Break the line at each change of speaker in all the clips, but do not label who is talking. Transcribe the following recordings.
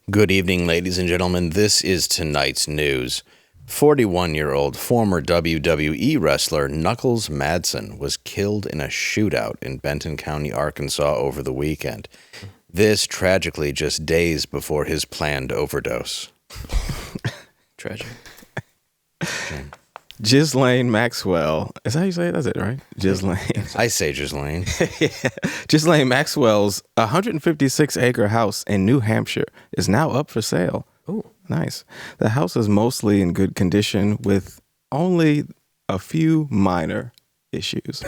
Good evening, ladies and gentlemen. This is tonight's news. 41-year-old former WWE wrestler Knuckles Madsen was killed in a shootout in Benton County, Arkansas over the weekend. This tragically just days before his planned overdose.
Tragic.
Ghislaine Maxwell. Is that how you say it? That's it, right? Ghislaine.
I say Ghislaine.
Yeah. Ghislaine Maxwell's 156-acre house in New Hampshire is now up for sale.
Oh,
nice. The house is mostly in good condition with only a few minor issues.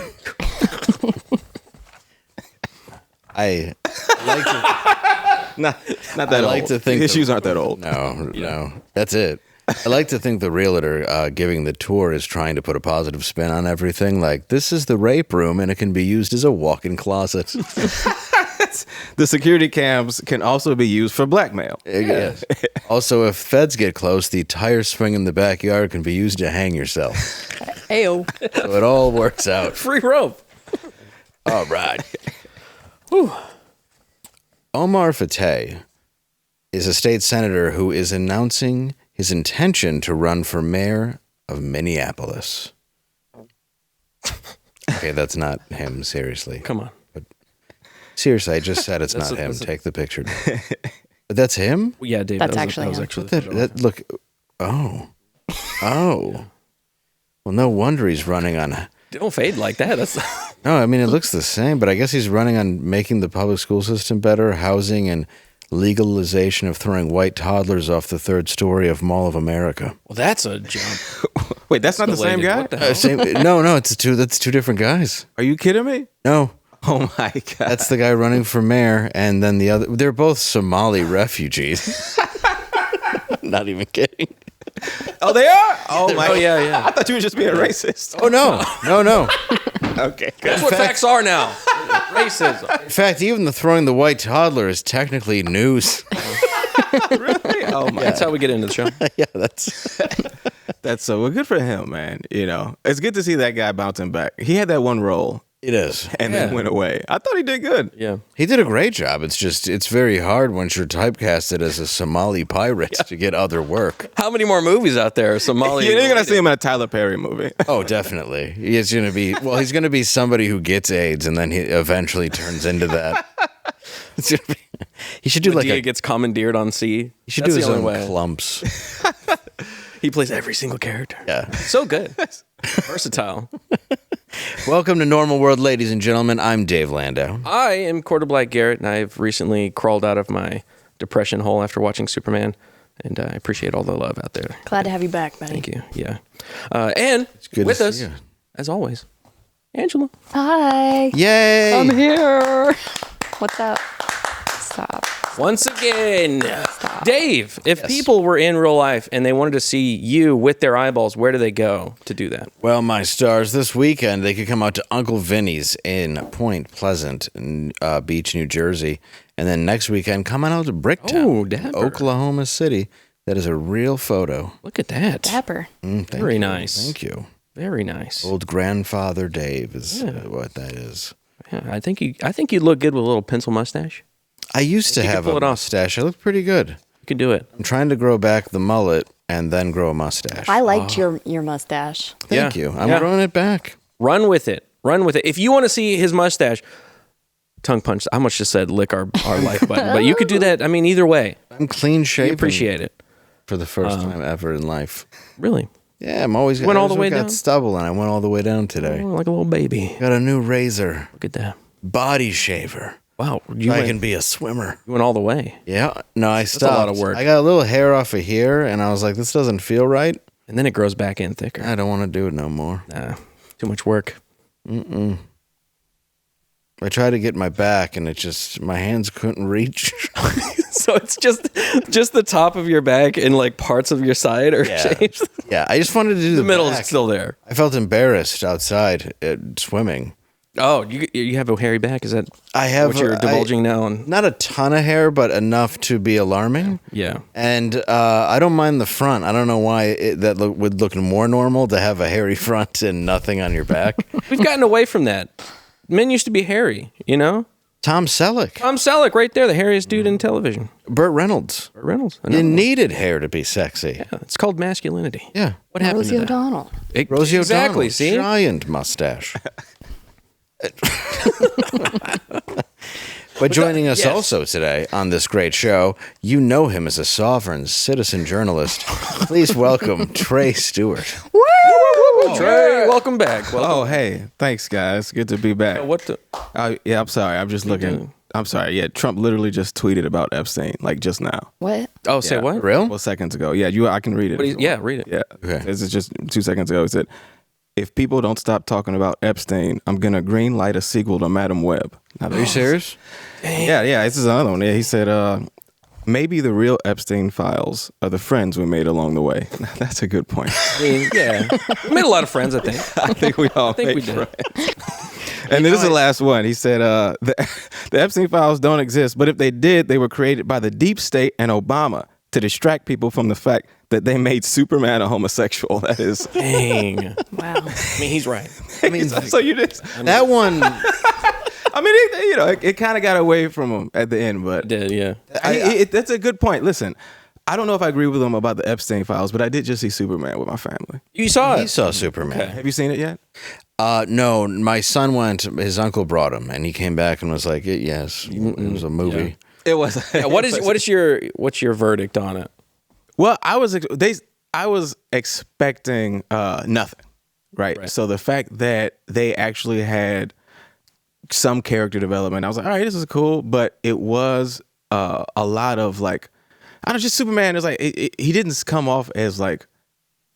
I like to...
Not that old.
I like to think
the issues aren't that old.
No. That's it. I like to think the realtor giving the tour is trying to put a positive spin on everything. Like, this is the rape room, and it can be used as a walk-in closet.
The security cams can also be used for blackmail.
Yes. Also, if feds get close, the tire swing in the backyard can be used to hang yourself.
Ayo.
So it all works out.
free rope.
All right. Whew. Omar Fateh is a state senator who is announcing his intention to run for mayor of Minneapolis. Okay, that's not him, seriously.
Come on.
But seriously, I just said it's not him. Take the picture. But that's him?
Yeah, Dave.
That's
that
actually
was
him.
actually
That look. Oh. Well, no wonder he's running on.
Don't fade like that. That's
No, I mean, it looks the same, but I guess he's running on making the public school system better, housing, and legalization of throwing white toddlers off the third story of Mall of America.
well. That's a jump.
Wait, that's not the same guy?
What the hell?
No, that's two different guys.
Are you kidding me?
No,
Oh my God.
that's the guy running for mayor, and then the other. They're both Somali refugees. Not even kidding.
Oh, they are? Oh my.
Oh, yeah.
I thought you were just being racist.
Oh no.
Okay.
That's what facts are now. Racism.
In fact, even the throwing the white toddler is technically news.
Really? Oh my.
That's how we get into the show.
Yeah, that's.
That's so well, good for him, man. You know, it's good to see that guy bouncing back. He had that one role
It is.
and then went away. I thought he did good.
Yeah.
He did a great job. It's very hard once you're typecasted as a Somali pirate to get other work.
How many more movies out there are Somali?
You're gonna see him in a Tyler Perry movie.
Oh, definitely. He's going to be, he's going to be somebody who gets AIDS and then he eventually turns into that. It's gonna be, he should do like
Medea gets commandeered on sea.
he should
That's
do his
the only
own
way.
clumps.
He plays every single character.
Yeah.
So good. Versatile.
Welcome to Normal World, ladies and gentlemen. I'm Dave Landau.
I am Quarter Black Garrett, and I've recently crawled out of my depression hole after watching Superman, and I appreciate all the love out there.
Glad to have you back, buddy.
Thank you. Yeah. And
good
with
to
us,
see you.
as always, Angela.
Hi.
Yay!
I'm here. What's up? Stop.
Once again,
Stop.
Dave, if people were in real life and they wanted to see you with their eyeballs, where do they go to do that?
Well, my stars, this weekend they could come out to Uncle Vinny's in Point Pleasant Beach, New Jersey. And then next weekend, come on out to Bricktown,
Oh, dapper.
Oklahoma City. That is a real photo.
Look at that.
Dapper.
Thank
Very
you.
nice.
Thank you.
Very nice.
Old grandfather Dave is what that is.
Yeah, I think you look good with a little pencil mustache.
I used to
You could
have
pull
a
it off.
mustache. I look pretty good.
You can do it.
I'm trying to grow back the mullet and then grow a mustache.
I liked your mustache.
Thank
Yeah.
you. I'm
Yeah.
growing it back.
Run with it. Run with it. If you want to see his mustache, tongue punch. I almost just said lick our like button, but you could do that. I mean, either way,
I'm clean
we
shaven.
appreciate it.
For the first time ever in life.
Really,
Yeah, I'm always
Went
I
all the
always
way
got
down?
stubble, and I went all the way down today.
oh, like a little baby.
Got a new razor,
Look at that.
body shaver.
Wow,
So
you
I
went,
can be a swimmer.
you went all the way,
Yeah, no, I stopped.
a lot of work.
I got a little hair off of here, and I was like, this doesn't feel right.
and then it grows back in thicker.
I don't want to do it no more.
Nah, too much work.
I tried to get my back, and my hands couldn't reach.
So it's just the top of your back and like parts of your side are changed.
Yeah, I just wanted to do
The middle
back.
is still there.
I felt embarrassed outside swimming.
Oh, you have a hairy back? Is that
I have
what you're
I-
divulging now? And
Not a ton of hair, but enough to be alarming.
yeah,
And I don't mind the front. I don't know why would look more normal to have a hairy front and nothing on your back.
we've gotten away from that. Men used to be hairy, you know.
Tom Selleck.
Tom Selleck, right there, the hairiest dude in television.
Burt Reynolds.
Burt Reynolds.
You needed hair to be sexy.
Yeah, it's called masculinity.
Yeah.
What happened
Rosie
to that?
O'Donnell.
Rosie
Exactly,
O'Donnell.
see?
Giant mustache. But joining us also today on this great show, you know him as a sovereign citizen journalist. Please welcome Trey Stewart.
Trey, welcome back.
Oh, hey. Thanks, guys. Good to be back.
What the?
Yeah, I'm sorry. I'm just looking. I'm sorry. Yeah, Trump literally just tweeted about Epstein, like just now.
What?
Oh, say
Yeah.
what?
Real?
Well, seconds ago. Yeah, I can read it.
Read it.
Yeah.
Okay.
This is just 2 seconds ago. He said, if people don't stop talking about Epstein, I'm going to green light a sequel to Madam Web. Now,
Are you serious?
Yeah. This is another one. Yeah, he said, maybe the real Epstein files are the friends we made along the way. That's a good point.
I mean, yeah. We made a lot of friends, I think.
I think we all
think
made
we did.
friends. And this is the last one. He said, the Epstein files don't exist, but if they did, they were created by the deep state and Obama to distract people from the fact that they made Superman a homosexual. That is.
Dang.
Wow.
I mean, he's right.
I mean, so you just.
That one,
I mean, it kind of got away from him at the end, but
Did, yeah.
that's a good point. Listen, I don't know if I agree with him about the Epstein files, but I did just see Superman with my family.
You saw
he
it.
saw Superman.
Have you seen it yet?
No, my son went, his uncle brought him, and he came back and was like, yes, it was a movie.
It was.
Yeah, what's your verdict on it?
Well, I was expecting nothing, right? So the fact that they actually had some character development, I was like, all right, this is cool, but it was a lot of like, I don't know, just Superman is like, he didn't come off as like,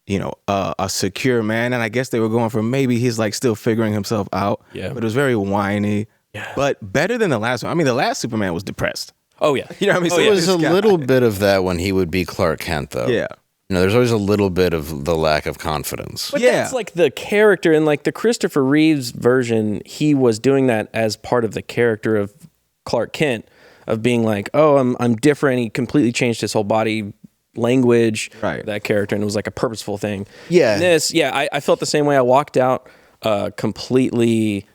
a secure man, and I guess they were going for maybe he's like still figuring himself out.
Yeah.
But it was very whiny.
Yeah.
But better than the last one. I mean, the last Superman was depressed.
Oh, yeah.
You know what I mean? So
There was a
this guy-
little bit of that when he would be Clark Kent, though.
Yeah.
There's always a little bit of the lack of confidence.
But
Yeah.
that's like the character in like the Christopher Reeves version. He was doing that as part of the character of Clark Kent, of being like, oh, I'm different. He completely changed his whole body language,
Right.
that character, and it was like a purposeful thing.
Yeah.
And this, I felt the same way. I walked out completely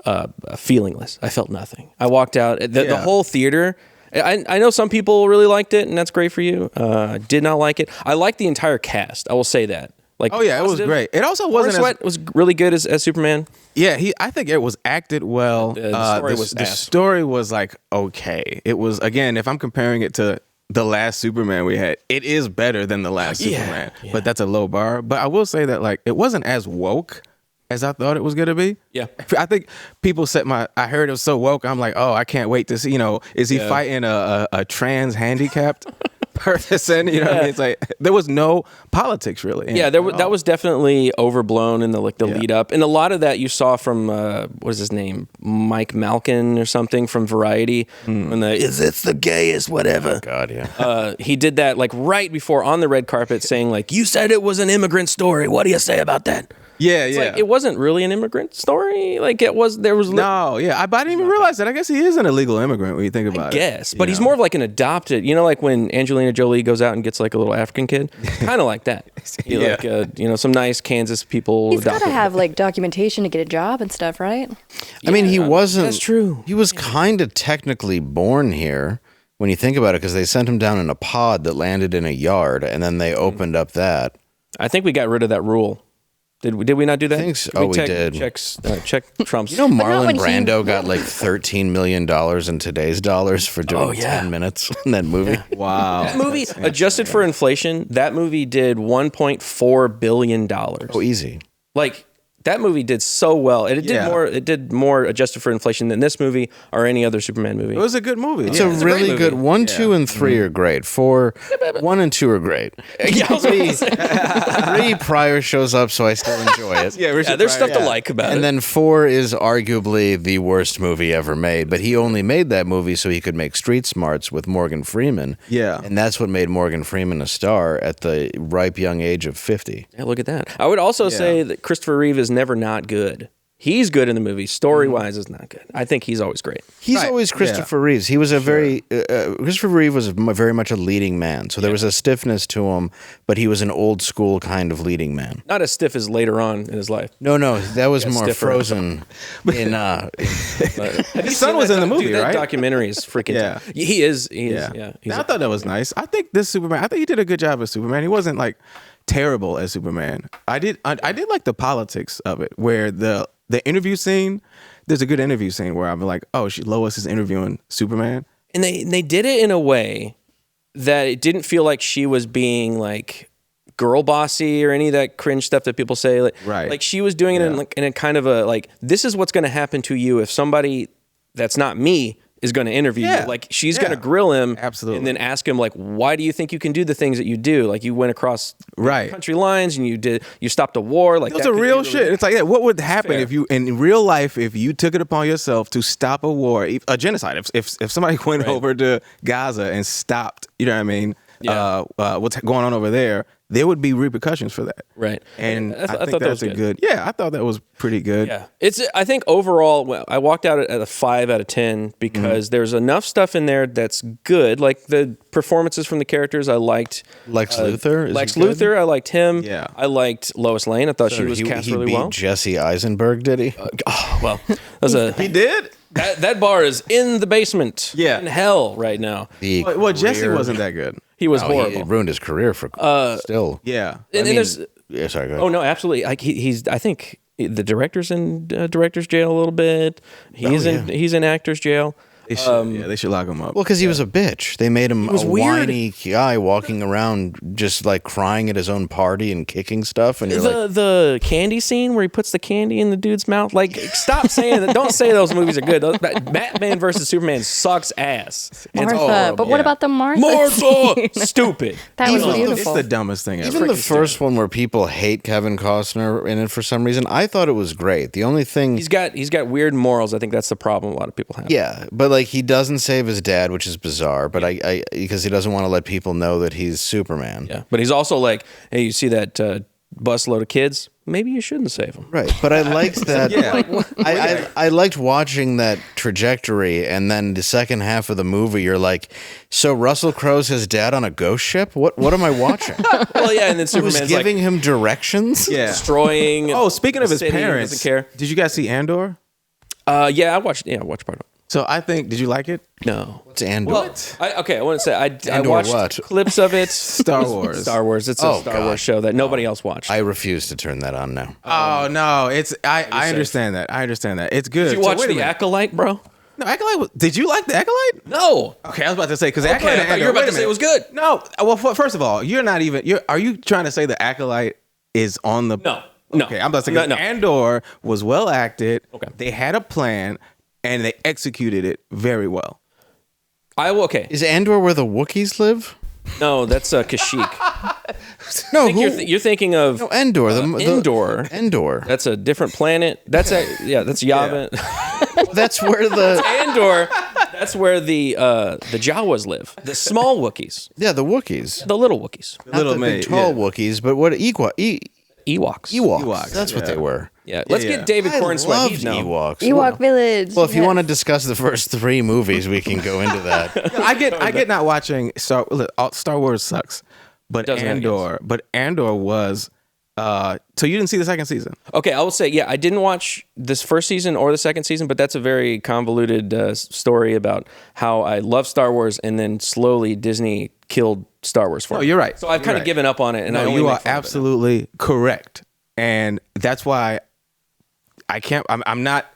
feelingless. I felt nothing. I walked out. The whole theater. I know some people really liked it, and that's great for you. Did not like it. I liked the entire cast. I will say that. Like,
Oh yeah, it was
positive.
great. It also
Warren
wasn't as,
Sweat was really good as Superman.
yeah. I think it was acted well.
The story was
the
ass.
story was like okay. It was, again, if I'm comparing it to the last Superman we had, it is better than the last Superman.
yeah.
But that's a low bar. But I will say that like it wasn't as woke as I thought it was gonna be.
Yeah.
I think people said I heard it was so woke. I'm like, oh, I can't wait to see. Is he fighting a trans handicapped person? You know what I mean? It's like there was no politics really. in
Yeah,
it
that
at all.
was definitely overblown in the lead up, and a lot of that you saw from what is his name, Mike Malkin or something from Variety. When it's the gayest whatever.
God, yeah.
He did that like right before on the red carpet, saying like, "You said it was an immigrant story. What do you say about that?"
Yeah,
It's
yeah.
like, it wasn't really an immigrant story. Like it was. There was
No, yeah, but I didn't even realize that. I guess he is an illegal immigrant when you think about it.
Yes, but he's more of like an adopted. Like when Angelina Jolie goes out and gets like a little African kid, kind of like that.
Yeah.
Like some nice Kansas people.
He's got to
adopted.
have like documentation to get a job and stuff, right?
I mean, he wasn't.
That's true.
He was kind of technically born here when you think about it, because they sent him down in a pod that landed in a yard, and then they opened up that.
I think we got rid of that rule. Did we not do that?
I think so. We did.
Check Trump's.
not
Marlon
when he-
Brando got like $13 million in today's dollars for doing 10 minutes in that movie.
Wow.
That movie, adjusted for inflation, that movie did $1.4 billion.
Oh, easy.
Like, that movie did so well. It did
Yeah.
more. It did more adjusted for inflation than this movie or any other Superman movie.
It was a good movie.
It's
Yeah.
a really
great
good
movie.
1, 2, and 3 are great. 4, 1 and 2 are great.
Yeah, I was gonna say.
3 Pryor shows up, so I still enjoy it.
Yeah, Richard
Yeah, there's
Pryor,
stuff to like about it.
And then 4 is arguably the worst movie ever made, but he only made that movie so he could make Street Smarts with Morgan Freeman.
Yeah.
And that's what made Morgan Freeman a star at the ripe young age of 50.
Yeah, look at that. I would also say that Christopher Reeve is never not good. He's good in the movie. Story-wise is not good. I think he's always great.
He's
Right.
always Christopher Reeves. He was a very Christopher Reeve was very much a leading man. So there was a stiffness to him, but he was an old school kind of leading man.
Not as stiff as later on in his life.
No, that was more
stiffer.
Frozen.
His son was in the movie,
Dude, that
right?
documentary is freaking.
Yeah.
He is. Yeah.
I thought that was nice. I think this Superman. I think he did a good job as Superman. He wasn't like terrible as Superman. I did like the politics of it, where the interview scene. There's a good interview scene where I'm like, oh, Lois is interviewing Superman,
and they did it in a way that it didn't feel like she was being like girl bossy or any of that cringe stuff that people say. Like,
Right.
Like she was doing it in a kind of a like, this is what's going to happen to you if somebody that's not me is going to interview you. Like she's going to grill him,
absolutely,
and then ask him like, why do you think you can do the things that you do? Like you went across country lines and you stopped a war. Like
those are real shit. It's like, what would happen if you in real life if you took it upon yourself to stop a war, a genocide? If somebody went over to Gaza and stopped, you know what I mean? What's going on over there would be repercussions for that.
Right.
And I think
thought
that's
that was
a good. Yeah, I thought that was pretty good.
Yeah. I think overall, I walked out at a 5 out of 10 because there's enough stuff in there that's good. Like the performances from the characters, I liked.
Lex Luthor.
Lex Luthor, I liked him.
Yeah.
I liked Lois Lane. I thought she was cast really
beat
well.
Jesse Eisenberg, did he?
Well, that was
He did.
that bar is in the basement.
Yeah.
In hell right now.
Well, Jesse wasn't that good.
He was
It
horrible.
ruined his career for still.
Yeah.
And there's
Yeah, sorry. Go ahead.
Oh no, absolutely. Like he's. I think the director's in director's jail a little bit. He's in actor's jail.
They should, they should lock him up.
Well, because he was a bitch. They made him a
weird.
whiny guy walking around just like crying at his own party and kicking stuff. And you're like,
The candy scene where he puts the candy in the dude's mouth. Like, stop saying that. Don't say those movies are good. Batman versus Superman sucks ass. And it's
Martha. But what about the Martha?
Martha, stupid.
That was
It's
beautiful.
the dumbest thing ever.
even the first one where people hate Kevin Costner in it for some reason, I thought it was great. The only thing,
He's got weird morals. I think that's the problem a lot of people have.
yeah, but like he doesn't save his dad, which is bizarre. But I because he doesn't want to let people know that he's Superman.
Yeah, but he's also like, hey, you see that busload of kids? Maybe you shouldn't save them.
Right, but I liked that. I liked watching that trajectory, and then the second half of the movie, you're like, so Russell Crowe's his dad on a ghost ship? What am I watching?
Well, yeah, and then
He was
Superman's
giving
like
him directions.
Yeah.
destroying.
Oh, speaking of
the
his
city,
parents,
doesn't care.
did you guys see Andor?
Yeah, I watched part of it.
So I think, did you like it?
No.
What's Andor?
Well, I want to say I
And or
watched
what?
clips of it.
Star Wars.
Star Wars. It's a
Oh,
Star
God.
Wars show that nobody else watched.
I refuse to turn that on now.
Oh no, it's I understand that. I understand that. It's good.
Did you
So
watch
wait a
The
minute.
Acolyte, bro?
No, Acolyte. Did you like the Acolyte?
No.
Okay, I was about to say because
Okay, I thought you were about to say it was good.
No, well, first of all, you're not even. Are you trying to say the Acolyte is on the?
No.
Okay, I'm about to say
No.
Andor was well acted.
Okay.
They had a plan and they executed it very well.
Okay.
Is Andor where the Wookiees live?
No, that's Kashyyyk.
No,
I think you're thinking of
no, Endor.
Endor.
Endor.
That's a different planet. That's that's Yavin.
That's where the
Andor. That's where the Jawas live. The small Wookiees.
the Wookiees.
The little Wookiees.
Not the big tall Wookiees, but what Ewoks.
Ewoks,
That's what they were.
Yeah. Let's
Yeah.
get David
I
Cornsweet.
loved
He'd know.
Ewoks.
Ewok Village.
Well, if you
yes.
want to discuss the first 3 movies, we can go into that.
I get not watching Star Wars sucks, but
Doesn't have
Andor was. So you didn't see the second season?
Okay, I will say, yeah, I didn't watch this first season or the second season, but that's a very convoluted story about how I love Star Wars and then slowly Disney killed Star Wars for me.
No, you're right.
So I've kind of given up on it, and I
No,
only
you
make
are
fun of it now.
absolutely correct, and that's why I can't. I'm not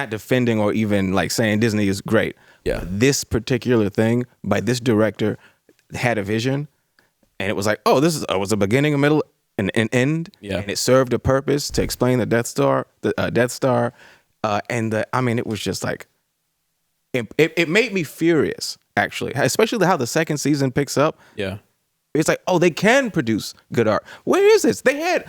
defending or even like saying Disney is great.
Yeah.
This particular thing by this director had a vision, and it was like, oh, this was a beginning, a middle, and an end.
Yeah.
And it served a purpose to explain the Death Star, and it was just like, it made me furious actually, especially how the second season picks up.
Yeah.
It's like, oh, they can produce good art. Where is this? They had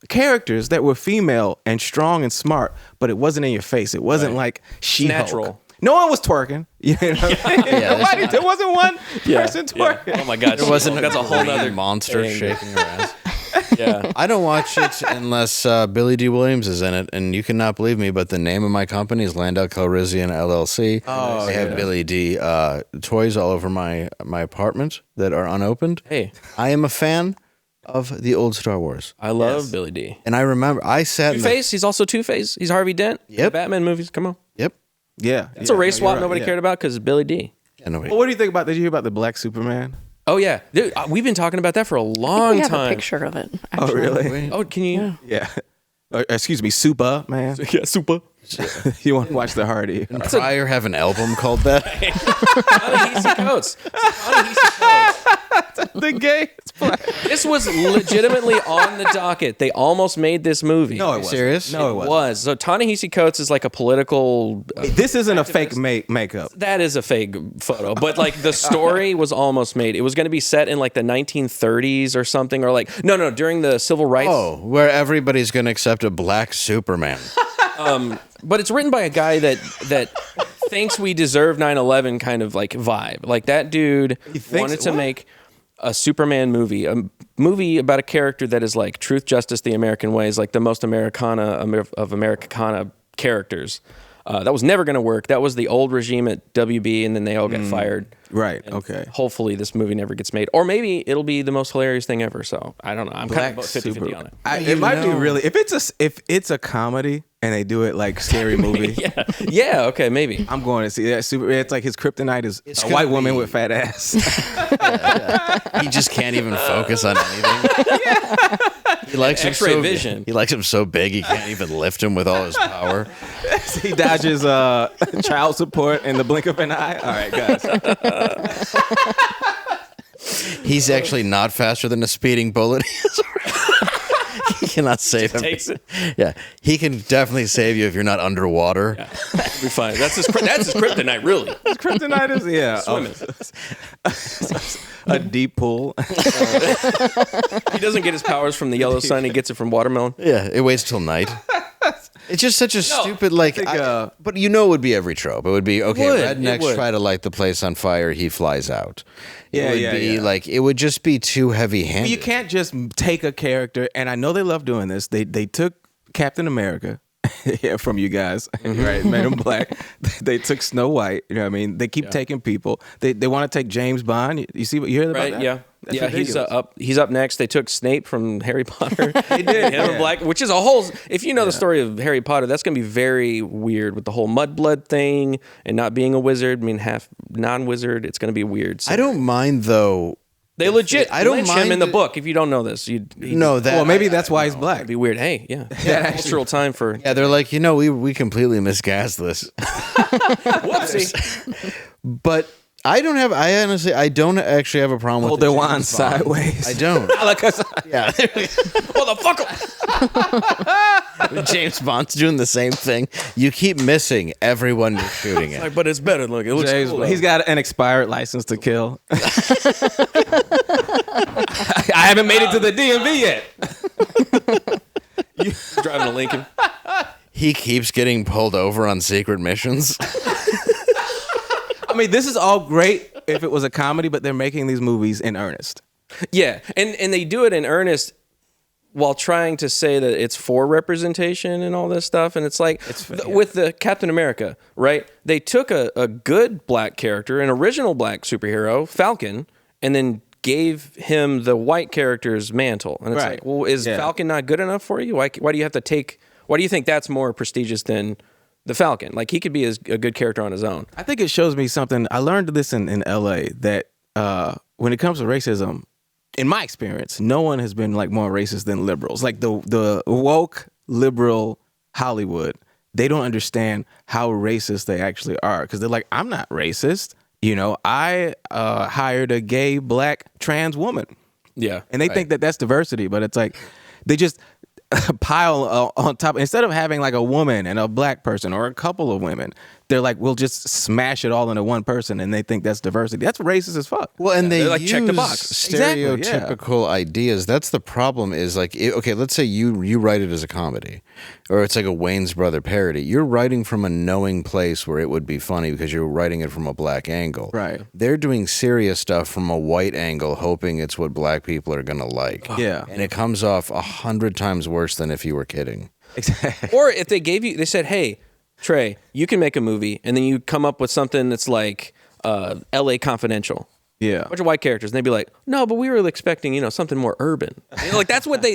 characters that were female and strong and smart, but it wasn't in your face. It wasn't like She-Hulk.
natural.
No one was twerking. You know what I mean? There wasn't one person twerking.
Oh my God,
There wasn't
that's a whole
green
other
monster
thing.
shaking her ass.
Yeah.
I don't watch it unless Billy D. Williams is in it, and you cannot believe me, but the name of my company is Landau Calrissian LLC.
Oh,
I have Billy D. Toys all over my apartment that are unopened.
Hey,
I am a fan of the old Star Wars,
I love Billy D.
and I remember I sat in the,
Two-Face. He's also Two-Face. He's Harvey Dent.
Yep.
The Batman movies. Come on.
Yep.
Yeah.
It's a race swap nobody cared about because Billy D.
Yeah, no, wait.
Well, what do you think about? Did you hear about the Black Superman?
Oh yeah, dude, we've been talking about that for a long
We have a
time.
picture of it.
Oh,
Actually.
really?
Oh, can you?
Yeah. Excuse me, Super Man.
Yeah, super.
You want to watch the Hardy?
Didn't Pryor have an album called that?
Ta-Nehisi Coates. Ta-Nehisi Coates.
The gay.
This was legitimately on the docket. They almost made this movie.
No, it wasn't.
Serious?
No, it
It
wasn't.
was. So Ta-Nehisi Coates is like a political.
This isn't a fake makeup.
That is a fake photo, but like the story was almost made. It was going to be set in like the 1930s or something, or like no, during the civil rights.
Oh, where everybody's going to accept a black Superman.
But it's written by a guy that thinks we deserve 9/11 kind of like vibe. Like that dude wanted to make a Superman movie, a movie about a character that is like truth, justice, the American way, is like the most Americana of Americana characters. That was never going to work. That was the old regime at WB, and then they all got fired.
Right.
And
Okay.
hopefully this movie never gets made. Or maybe it'll be the most hilarious thing ever. So I don't know. I'm kind of 50-50 on it.
It might be really if it's a comedy and they do it like scary movie.
Yeah, okay, maybe.
I'm going to see that. Super. It's like his kryptonite is
It's
a
gonna
white woman
be-
with fat ass.
He just can't even focus on anything. He likes him
X-ray
so
vision.
He likes him so big he can't even lift him with all his power.
He dodges child support in the blink of an eye. All right, guys.
He's actually not faster than a speeding bullet. He cannot save him.
Takes it.
Yeah, he can definitely save you if you're not underwater.
We'll be fine. That's his kryptonite, really.
Kryptonite is
Swimming.
a deep pool.
He doesn't get his powers from the yellow sun. He gets it from watermelon.
Yeah, it waits till night. It's just such a stupid, like, but you know it would be every trope. It would be, okay,
would, it
rednecks
would.
try to light the place on fire, he flies out. It
Yeah,
would
yeah,
be
yeah.
like, it would just be too heavy-handed.
You can't just take a character, and I know they love doing this. They took Captain America from you guys, right? Made him black. They took Snow White. You know what I mean? They keep taking people. They want to take James Bond. You see what you heard about
Right?
that?
Yeah.
That's
Yeah,
ridiculous.
he's up next. They took Snape from Harry Potter. They
did,
Him
yeah.
black, which is a whole. If you know the story of Harry Potter, that's gonna be very weird with the whole mudblood thing and not being a wizard. I mean, half non-wizard. It's gonna be weird. So
I don't mind, though.
they legit.
I don't
lynch him
mind
in the
it-
book. If you don't know this,
No, that.
Well, maybe that's why he's black.
It'd be weird. Hey, yeah, cultural time for
Yeah, they're like, we completely miscast this.
whoopsie.
But I don't actually have a problem
Hold
with
their
the
wand
James Bond.
sideways.
I don't.
Like us.
Yeah.
Motherfucker.
James Bond's doing the same thing. You keep missing everyone you're shooting at.
Like, but it's better. Look, it looks
James,
cool.
he's got an expired license to kill. I haven't made it to the DMV yet.
driving a Lincoln.
He keeps getting pulled over on secret missions.
I mean, this is all great if it was a comedy, but they're making these movies in earnest.
Yeah, and they do it in earnest while trying to say that it's for representation and all this stuff. And it's like with the Captain America, right? They took a good black character, an original black superhero, Falcon, and then gave him the white character's mantle. And it's
Right.
like, well, is
Yeah.
Falcon not good enough for you? Why do you have to take? Why do you think that's more prestigious than the Falcon? Like, he could be a good character on his own.
I think it shows me something. I learned this in LA that when it comes to racism, in my experience, no one has been like more racist than liberals. Like the woke liberal Hollywood, they don't understand how racist they actually are because they're like, I'm not racist. You know, I hired a gay black trans woman,
Yeah,
and they think that that's diversity, but it's like they just pile on top instead of having like a woman and a black person or a couple of women. they're like, we'll just smash it all into one person, and they think that's diversity. That's racist as fuck.
Well, and they
like,
use
check the box.
stereotypical ideas. That's the problem. Is like, okay, let's say you write it as a comedy, or it's like a Wayne's Brother parody. You're writing from a knowing place where it would be funny because you're writing it from a black angle.
Right.
They're doing serious stuff from a white angle, hoping it's what black people are gonna like.
Yeah.
and it comes off 100 times worse than if you were kidding.
Exactly.
Or if they said, hey, Trey, you can make a movie, and then you come up with something that's like L.A. Confidential.
Yeah.
A bunch of white characters, and they'd be like, no, but we were expecting, something more urban. Like, that's what they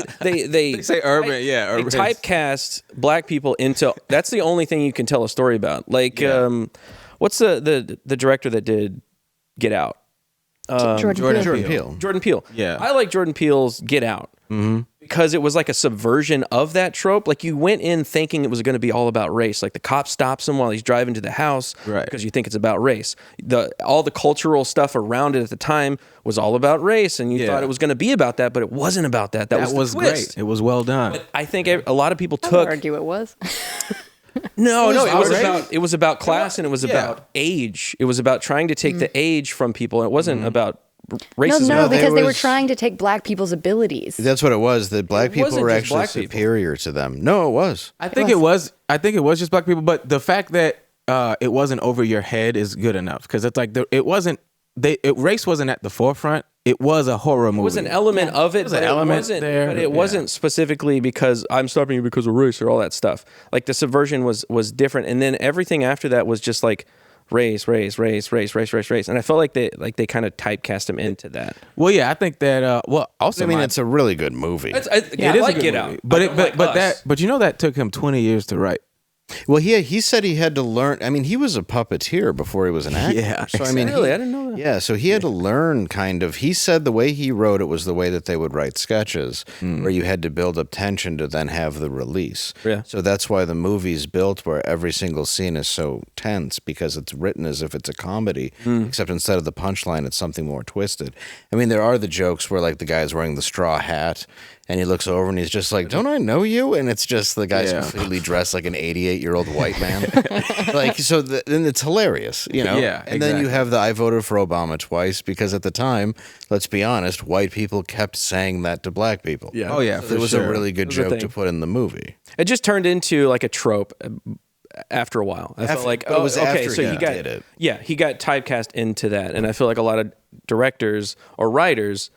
say urban,
They
urban.
typecast black people into, that's the only thing you can tell a story about. Like, what's the director that did Get Out?
Jordan Peele.
Peele.
Jordan Peele.
Yeah.
I like Jordan Peele's Get Out because it was like a subversion of that trope. Like, you went in thinking it was going to be all about race. Like, the cop stops him while he's driving to the house because you think it's about race. All the cultural stuff around it at the time was all about race, and you thought it was going to be about that, but it wasn't about that. That was the twist.
great. It was well done.
But I think a lot of people
I
took.
would argue it was.
No,
outrageous.
it was about class, and it was about age. It was about trying to take the age from people. It wasn't about racism.
No, because they were
was-
trying to take black people's abilities.
That's what it was. That black people
wasn't
were
just
actually
black people.
superior to them. No, it was.
I think it was just black people, but the fact that it wasn't over your head is good enough because it's like race wasn't at the forefront. It was a horror movie.
It was an element of it,
was an
but
element
it wasn't.
there,
But it wasn't specifically because I'm stopping you because of race or all that stuff. Like, the subversion was different, and then everything after that was just like race, and I felt like they kind of typecast him into that.
Well, yeah, I think that. Also,
I mean, it's a really good movie.
I
it is
like
a good
Get
movie.
Out,
but you know that took him 20 years to write.
Well, he said he had to learn. I mean, he was a puppeteer before he was an actor.
Yeah,
so I mean,
Really? I didn't know that.
Yeah, so he had to learn kind of. He said the way he wrote it was the way that they would write sketches, where you had to build up tension to then have the release.
Yeah.
So that's why the movie's built where every single scene is so tense because it's written as if it's a comedy, except instead of the punchline, it's something more twisted. I mean, there are the jokes where like the guy's wearing the straw hat. And he looks over and he's just like, "Don't I know you?" And it's just the guy's completely dressed like an 88-year-old white man. Like, so then it's hilarious,
Yeah,
And then you have the "I voted for Obama twice" because at the time, let's be honest, white people kept saying that to black people.
Yeah.
Oh yeah,
So
for
it was
sure.
a really good
was a
joke
thing.
to put in the movie.
It just turned into like a trope after a while. I felt like,
but it was
okay,
after
so
he
he got
did it.
Yeah, he got typecast into that, and I feel like a lot of directors or writers,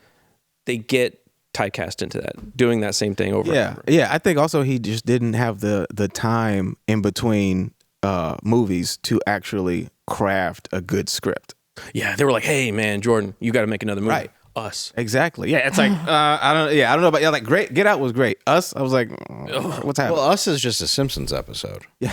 they get typecast into that, doing that same thing over. and over.
Yeah. I think also he just didn't have the time in between movies to actually craft a good script.
Yeah, they were like, "Hey, man, Jordan, you got to make another movie."
Right.
Us.
Exactly. Yeah, it's like I don't know about like great. Get Out was great. Us, I was like, what's happening?
Well, Us is just a Simpsons episode.
Is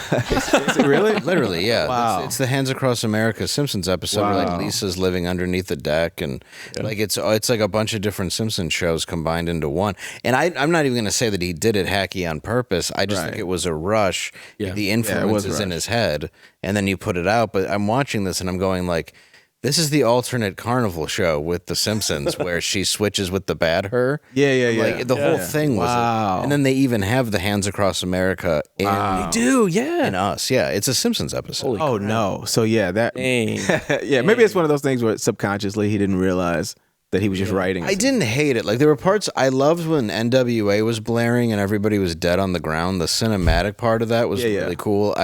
it really?
Literally, yeah.
Wow.
It's the Hands Across America Simpsons episode where like
Wow.
Lisa's living underneath the deck and like it's like a bunch of different Simpsons shows combined into one. And I'm not even going to say that he did it hacky on purpose. I just think
Right.
it was a rush.
Yeah.
The
Yeah,
influence
it was a
is in
rush.
his head and then you put it out. But I'm watching this and I'm going like, this is the alternate carnival show with The Simpsons where she switches with the bad her.
Yeah.
Like the whole thing was
Wow.
and then they even have the Hands Across America in
Dude, yeah.
Us. Yeah, it's a Simpsons episode.
Oh no. So yeah, that.
Dang.
Yeah, maybe it's one of those things where subconsciously he didn't realize that he was just writing.
I didn't hate it. Like there were parts I loved when NWA was blaring and everybody was dead on the ground. The cinematic part of that was really cool.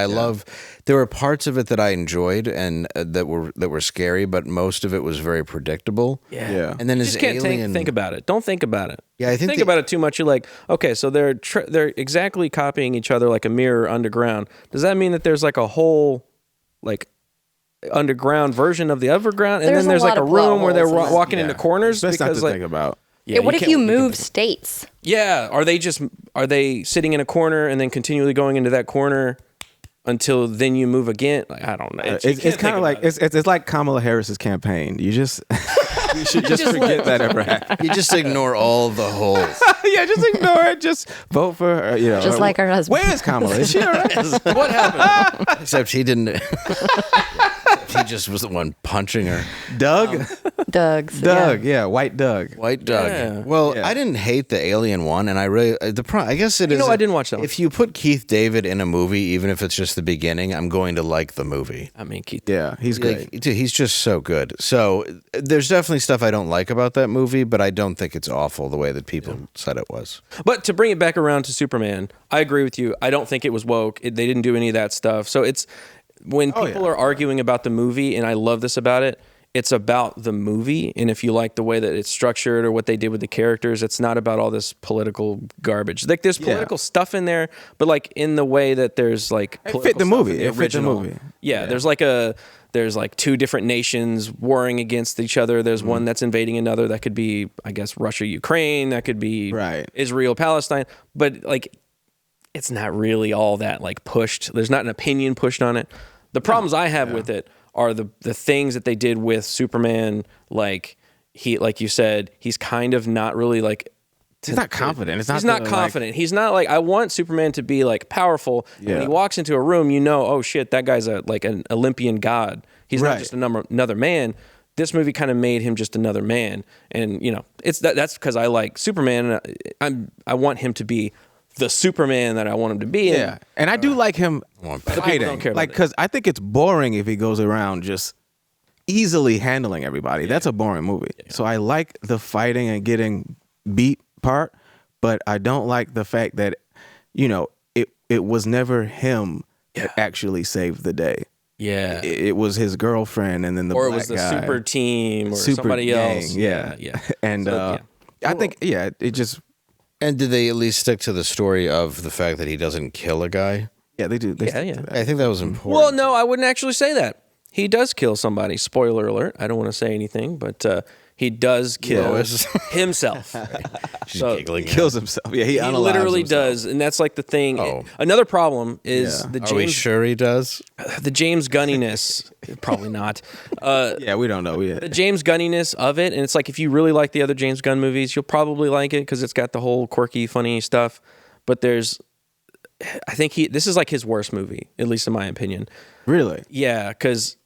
There were parts of it that I enjoyed and that were scary, but most of it was very predictable.
Yeah.
And then
You
his
just can't
alien.
think about it. Don't think about it.
Yeah, I think
about it too much. You're like, okay, so they're exactly copying each other like a mirror underground. Does that mean that there's like a whole like underground version of the overground, and
There's
then
a
there's like
lot
a
of plot
room where they're
holes in this.
walking into corners
Best not to
because like
think about.
yeah,
what if
can't-
you
can-
move states?
Yeah, are they sitting in a corner and then continually going into that corner until then you move again? Like, I don't know.
It's kind of like it's like Kamala Harris's campaign. You just you should just forget that ever happened.
You just ignore all the holes.
Yeah, just ignore it. Just vote for her. You know,
Just like her husband.
Where is Kamala? Is she all right?
what happened?
Except he didn't. He just was the one punching her.
Doug.
Doug's.
Doug, yeah, White Doug.
White Doug.
Yeah.
Well,
Yeah.
I didn't hate the Alien one, and I really I guess it is.
I didn't watch that one.
If you put Keith David in a movie, even if it's just the beginning, I'm going to like the movie.
I mean, Keith.
Yeah, he's great.
Like, dude, he's just so good. So there's definitely stuff I don't like about that movie, but I don't think it's awful the way that people said it was.
But to bring it back around to Superman, I agree with you. I don't think it was woke. They didn't do any of that stuff. So it's when people are arguing about the movie, and I love this about it, it's about the movie. And if you like the way that it's structured or what they did with the characters, it's not about all this political garbage. Like there's political stuff in there, but like in the way that there's like
It
political
fit the
stuff
movie.
in the
It fit the
original.
movie.
Yeah, there's like two different nations warring against each other. There's one that's invading another. That could be, I guess, Russia, Ukraine. That could be Israel, Palestine. But like, it's not really all that like pushed. There's not an opinion pushed on it. The problems I have with it are the things that they did with Superman. Like you said, he's kind of not really like.
He's not confident.
He's not confident. He's not like, I want Superman to be like powerful. And when he walks into a room, you know, oh shit, that guy's like an Olympian god. He's not just another man. This movie kind of made him just another man. And you know, that's because I like Superman. I want him to be the Superman that I want him to be.
Yeah, and I do like him fighting.
don't care about
Like, because I think it's boring if he goes around just easily handling everybody. That's a boring movie. So I like the fighting and getting beat part, but I don't like the fact that, you know, it was never him that actually saved the day.
Yeah.
It was his girlfriend and then the
or it
black
was the
guy.
super team or
Super
somebody
gang,
else.
Yeah. And I think, it just...
And did they at least stick to the story of the fact that he doesn't kill a guy?
Yeah, they do.
I think that was important.
Well, no, I wouldn't actually say that. He does kill somebody. Spoiler alert. I don't want to say anything, but he does kill himself.
She's giggling.
Kills himself. Yeah, he
literally
himself.
does, and that's like the thing.
Oh.
Another problem is the
Are we
James
sure he does?
the James Gunniness. Probably not.
Yeah, we don't know
The
yet.
James Gunniness of it, and it's like if you really like the other James Gunn movies, you'll probably like it because it's got the whole quirky, funny stuff. But I think this is like his worst movie, at least in my opinion.
Really?
Yeah, because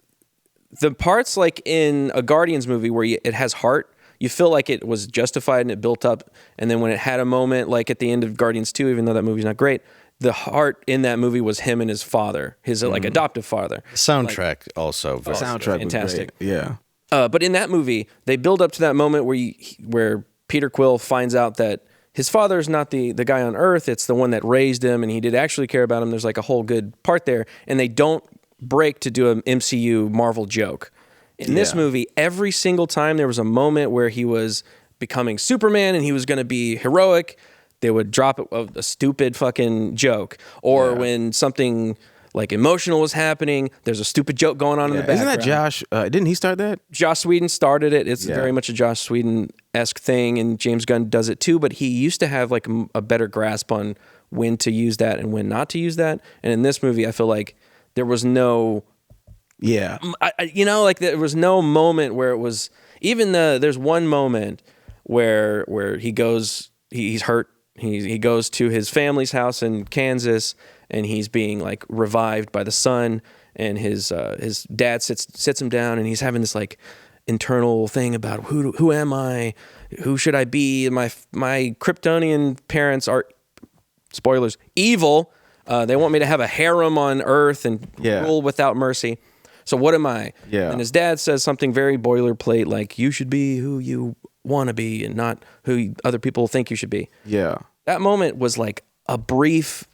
the parts like in a Guardians movie where it has heart, you feel like it was justified and it built up. And then when it had a moment like at the end of Guardians 2, even though that movie's not great, the heart in that movie was him and his father, his like adoptive father.
Soundtrack also.
The soundtrack
fantastic.
was great. Yeah.
But in that movie, they build up to that moment where Peter Quill finds out that his father is not the guy on Earth. It's the one that raised him, and he did actually care about him. There's like a whole good part there, and they don't break to do an MCU Marvel joke. In this movie, every single time there was a moment where he was becoming Superman and he was going to be heroic, they would drop a stupid fucking joke. Or when something like emotional was happening, there's a stupid joke going on in the background.
Isn't that Josh? Didn't he start that?
Joss Whedon started it. It's very much a Joss Whedon-esque thing, and James Gunn does it too, but he used to have like a better grasp on when to use that and when not to use that. And in this movie, I feel like there was no...
Yeah.
there was no moment where it was... There's one moment where he goes... He's hurt. He goes to his family's house in Kansas, and he's being like revived by the son, and his dad sits him down, and he's having this like internal thing about who am I, who should I be, and my Kryptonian parents are, spoilers, evil. They want me to have a harem on Earth and rule without mercy. So what am I?
Yeah.
And his dad says something very boilerplate, like you should be who you want to be and not who other people think you should be.
Yeah.
That moment was like a brief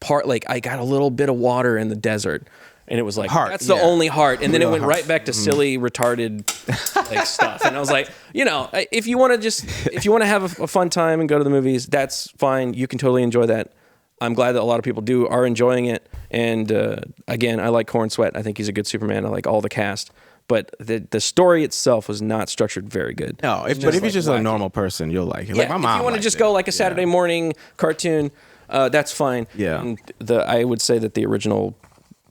part, like I got a little bit of water in the desert, and it was like
Heart,
that's the only heart, and then it went right back to silly, retarded like stuff. And I was like, if you want to have a fun time and go to the movies, that's fine. You can totally enjoy that. I'm glad that a lot of people are enjoying it. And again, I like Corn Sweat. I think he's a good Superman. I like all the cast. But the story itself was not structured very good.
No, if you're just a normal person, you'll like it.
Yeah,
like my mom.
if you want to just go like a Saturday morning cartoon, that's fine.
Yeah.
And I would say that the original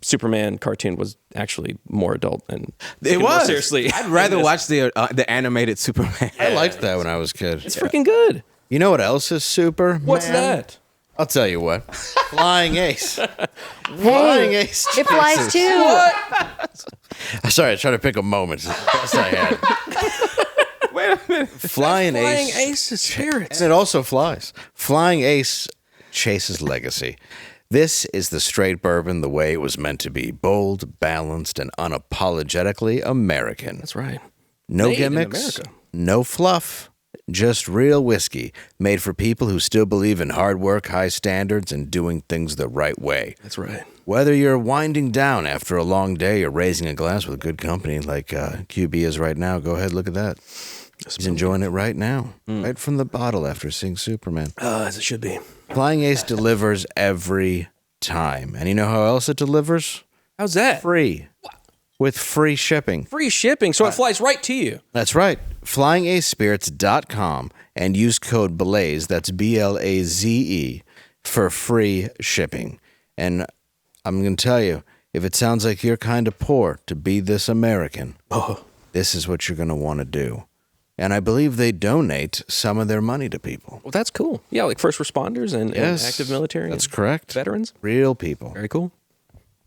Superman cartoon was actually more adult and
It
more
was.
seriously.
I'd rather watch the animated Superman.
I liked that when I was a kid.
It's freaking good.
You know what else is super?
What's that?
I'll tell you what. Flying Ace. Flying Ace.
It flies too.
Sorry, I tried to pick a moment. It's the best I had.
Wait a minute.
Flying Ace.
Ace's spirits.
And it also flies. Flying Ace chases legacy. This is the straight bourbon the way it was meant to be. Bold, balanced, and unapologetically American.
That's right.
No
Made in
gimmicks,
America.
no fluff, just real whiskey made for people who still believe in hard work, high standards, and doing things the right way.
That's right.
Whether you're winding down after a long day or raising a glass with good company like QB is right now, go ahead, look at that. He's enjoying it right now, right from the bottle after seeing Superman.
As it should be.
Flying Ace delivers every time. And you know how else it delivers?
How's that?
Free. With free shipping.
Free shipping, so it flies right to you.
That's right. FlyingAceSpirits.com and use code BLAZE, that's BLAZE, for free shipping. And I'm going to tell you, if it sounds like you're kind of poor to be this American, this is what you're going to want to do. And I believe they donate some of their money to people.
Well, that's cool. Yeah, like first responders and active military.
That's
and
correct.
Veterans.
Real people.
Very cool.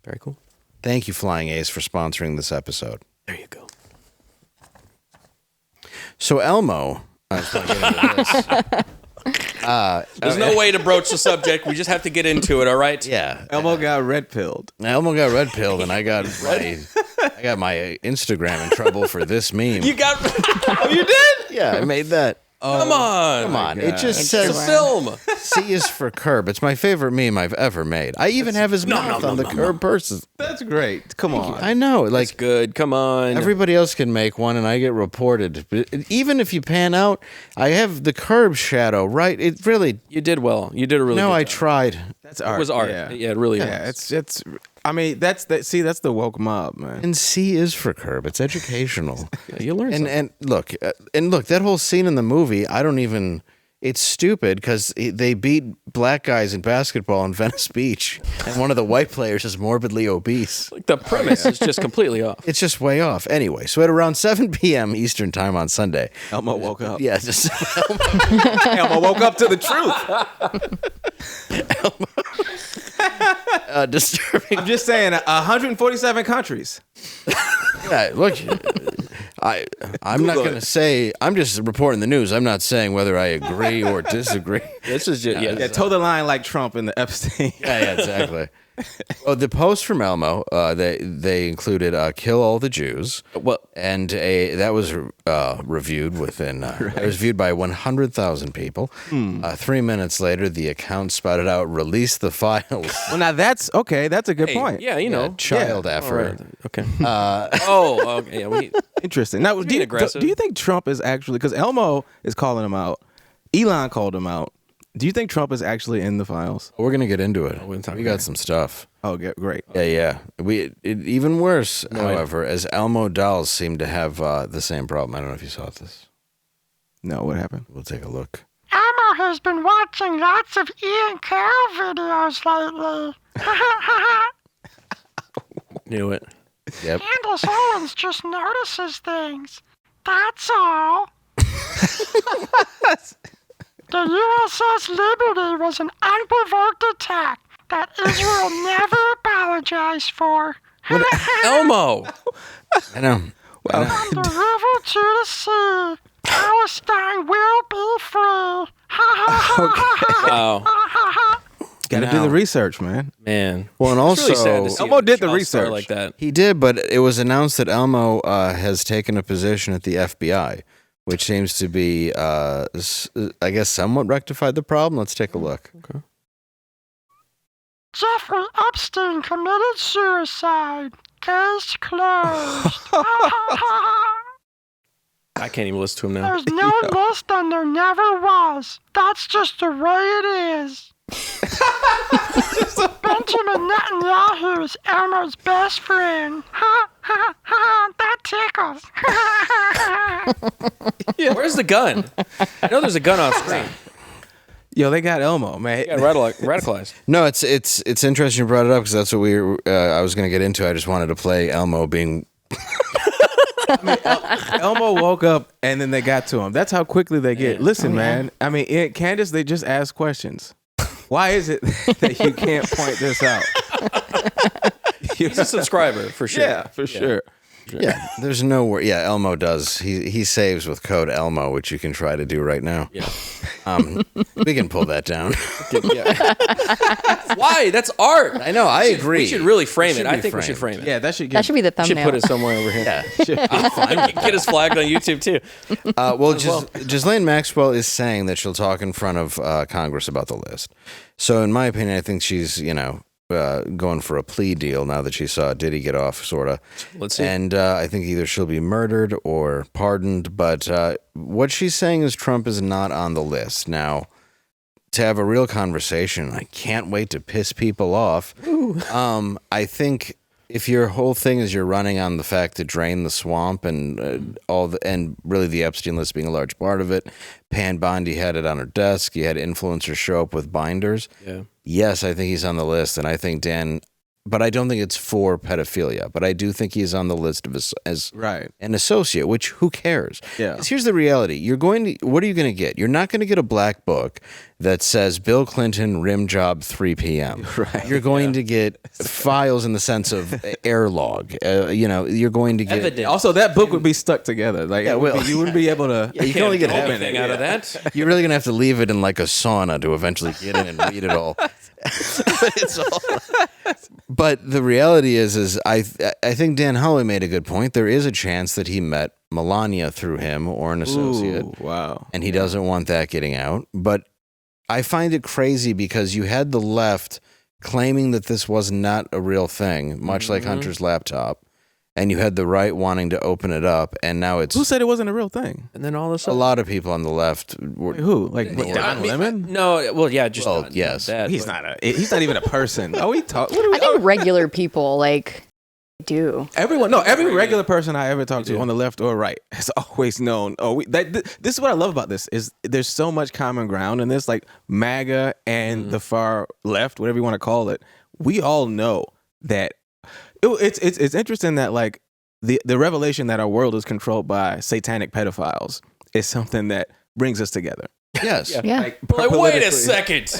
Very cool.
Thank you, Flying Ace, for sponsoring this episode.
There you go.
So Elmo, I was going to get into this.
There's no way to broach the subject. We just have to get into it, all right?
Yeah.
Elmo got red pilled.
Elmo got red pilled, and I got my Instagram in trouble for this meme.
You got... Oh, you did?
Yeah, I made that.
Come on.
Come on. It just
It's
says
a film.
C is for curb. It's my favorite meme I've ever made. I even have his mouth on the curb purses.
That's great. Come on.
I know. Like,
Good. Come on.
everybody else can make one, and I get reported. But even if you pan out, I have the curb shadow, right? It really...
You did well. You did a really
No,
good
I
job.
tried.
That's art.
It was art.
Yeah,
Yeah, it really
yeah.
was.
It's. I mean, that's the woke mob, man.
And C is for curb. It's educational.
Yeah, you learned something.
And look, that whole scene in the movie, I don't even... It's stupid because they beat black guys in basketball in Venice Beach, and one of the white players is morbidly obese.
Like the premise is just completely off.
It's just way off. Anyway, so at around 7 p.m. Eastern time on Sunday,
Elmo woke up.
yeah, just
Elmo woke up to the truth.
disturbing.
I'm just saying, 147 countries.
Yeah, look, I'm not going to say. I'm just reporting the news. I'm not saying whether I agree or disagree.
This is just,
Yeah, toe the line like Trump in the Epstein.
Yeah, exactly. Well, the post from Elmo, they included "Kill All the Jews," and that was reviewed within. It was viewed by 100,000 people. 3 minutes later, the account spouted out, "Release the files."
Well, now that's okay. That's a good point.
Yeah, you know.
Child
All
effort.
right. Okay. Okay. Yeah,
Interesting. Now, do
aggressive.
you think Trump is actually, because Elmo is calling him out, Elon called him out. Do you think Trump is actually in the files?
We're gonna get into it.
we'll talk
We
about
got some stuff.
Oh, great.
Yeah. Even worse, however, as Elmo dolls seem to have the same problem. I don't know if you saw this.
No, what happened?
We'll take a look.
Elmo has been watching lots of Ian Carroll videos lately.
Knew it.
Yep.
Candace Owens just notices things. That's all. The USS Liberty was an unprovoked attack that Israel never apologized for.
Elmo.
I know.
From the river to the sea, Palestine will be free.
Wow.
Got to do the research, man.
Man.
Well, and
It's really sad
also
to see
Elmo
a
did the
child star
research.
like that.
he did, but it was announced that Elmo has taken a position at the FBI, which seems to be, I guess, somewhat rectified the problem. Let's take a look.
Okay.
Jeffrey Epstein committed suicide. Case closed.
I can't even listen to him now.
There's no list and there never was. That's just the way it is. Benjamin Netanyahu is Elmo's best friend. That tickles.
Where's the gun? I know there's a gun off screen.
Yo, they got Elmo, man.
Yeah, radicalized.
No, it's interesting you brought it up because that's what I was going to get into. I just wanted to play Elmo being.
Elmo woke up and then they got to him. That's how quickly they get. Listen, man. I mean, Candace, they just ask questions. Why is it that you can't point this out?
He's a subscriber for sure.
Yeah, for sure.
Yeah, there's no word. Yeah, Elmo does. He saves with code Elmo, which you can try to do right now.
Yeah.
We can pull that down.
Why? That's art.
I know. I agree.
We should really frame it.
should
I
be
think we should
framed.
frame it.
Yeah, that should
That should be the
Should
thumbnail.
put it somewhere over here.
Yeah.
I'm fine. Get us flagged on YouTube too.
Ghislaine Maxwell is saying that she'll talk in front of Congress about the list. So, in my opinion, I think she's, going for a plea deal now that she saw Diddy get off, sort of.
Let's see.
And I think either she'll be murdered or pardoned. But what she's saying is Trump is not on the list. Now, to have a real conversation, I can't wait to piss people off. I think if your whole thing is you're running on the fact to drain the swamp and and really the Epstein list being a large part of it, Pan Bondi had it on her desk. You had influencers show up with binders.
Yeah.
Yes, I think he's on the list, and I think Dan, but I don't think it's for pedophilia. But I do think he's on the list of as
Right.
an associate. Which who cares?
Yeah.
'Cause here's the reality: what are you going to get? You're not going to get a black book that says Bill Clinton rim job 3 p.m.
Right.
You're going to get files in the sense of air log. You're going to get
Evidence.
Also, that book would be stuck together. Like,
Yeah, well-
you wouldn't be able to.
Yeah, you can only get half
anything out of that.
You're really gonna have to leave it in like a sauna to eventually get in and read it all. But the reality is I think Dan Holloway made a good point. There is a chance that he met Melania through him or an associate,
Ooh, wow.
and he doesn't want that getting out. But I find it crazy because you had the left claiming that this was not a real thing, much like Hunter's laptop, and you had the right wanting to open it up, and now it's
Who said it wasn't a real thing?
And then all of a
a
sudden,
lot of people on the left. Were,
Like, who? Like
I
Don
mean,
Lemon?
No, well, yeah, just
Well,
not
yes.
that,
He's
but-
he's not even a person. Oh, he talk. What do we?
I think regular people do.
Every regular person I ever talked to on the left or right has always known. This is what I love about this is there's so much common ground in this, like MAGA and the far left, whatever you want to call it. We all know that it's interesting that like the revelation that our world is controlled by satanic pedophiles is something that brings us together.
yes.
Yeah.
Like, wait a
politically.
second.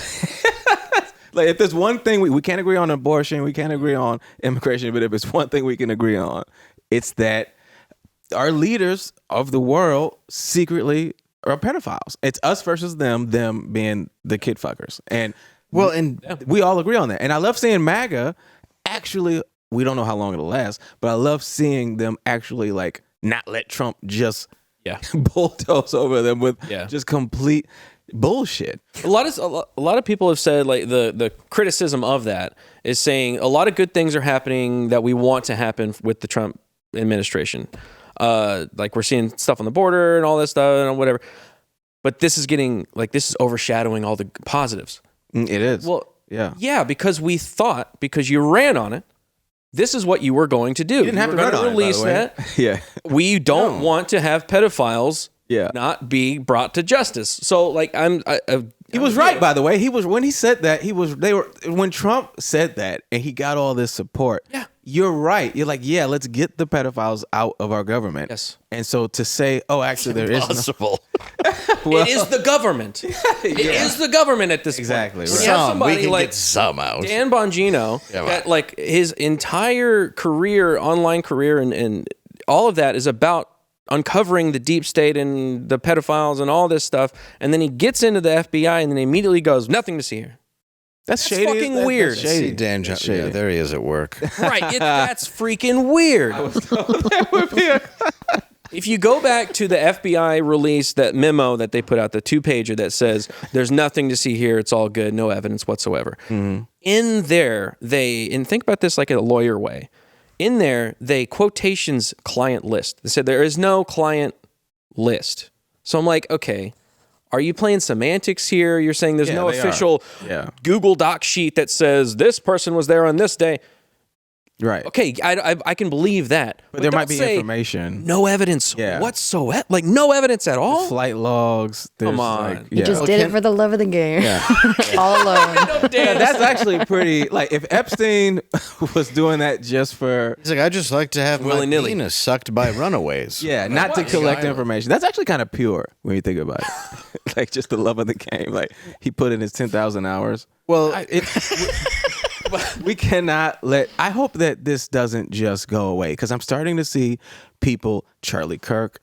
Like if there's one thing we can't agree on abortion, we can't agree on immigration, but if it's one thing we can agree on, it's that our leaders of the world secretly are pedophiles. It's us versus them being the kid fuckers. And
Well, and
we all agree on that. And I love seeing MAGA actually, we don't know how long it'll last, but I love seeing them actually like not let Trump just bulldoze over them with just complete bullshit.
A lot of people have said like the criticism of that is saying a lot of good things are happening that we want to happen with the Trump administration. Like we're seeing stuff on the border and all this stuff and whatever. But this is overshadowing all the positives.
It is.
Well,
yeah,
because because you ran on it. This is what you were going to do. You
didn't have to
were
run
gonna
on it, by
release
the way.
that.
Yeah.
We don't want to have pedophiles
Yeah.
not be brought to justice. So like
He was right, by the way. He was when he said that. When Trump said that, and he got all this support.
Yeah.
You're right. You're like, yeah, let's get the pedophiles out of our government.
Yes.
And so to say, oh, actually, there is no.
possible.
it is the government. It is the government at this
Exactly,
point.
right.
When you have
We
somebody
can
like
get some out.
Dan Bongino,
Yeah,
that like his entire career, online career, and all of that is about uncovering the deep state and the pedophiles and all this stuff. And then he gets into the FBI and then immediately goes, nothing to see here.
That's
That's
shady.
fucking weird.
That's shady.
See Dan,
That's
yeah,
shady.
there he is at work.
Right. That's freaking weird. If you go back to the FBI release, that memo that they put out, the 2-pager that says there's nothing to see here, it's all good, no evidence whatsoever.
Mm-hmm.
In there, and think about this like a lawyer way. In there, they quotations client list. They said there is no client list. So I'm like, okay, are you playing semantics here? You're saying there's
Yeah,
no
they are.
official
Yeah.
Google Doc sheet that says this person was there on this day.
Right.
Okay, I can believe that.
But there
don't
might be
say
information.
No evidence
Yeah.
whatsoever. Like, no evidence at all?
Flight logs. There's
Come on.
Like,
He just did it for the love of the game. All alone.
Yeah, that's actually pretty. Like, if Epstein was doing that just for,
He's like, I just like to have my
Willy-nilly.
penis sucked by runaways.
yeah, not to collect information. That's actually kind of pure when you think about it. Like, just the love of the game. Like, he put in his 10,000 hours.
Well,
We cannot let. I hope that this doesn't just go away because I'm starting to see people, Charlie Kirk,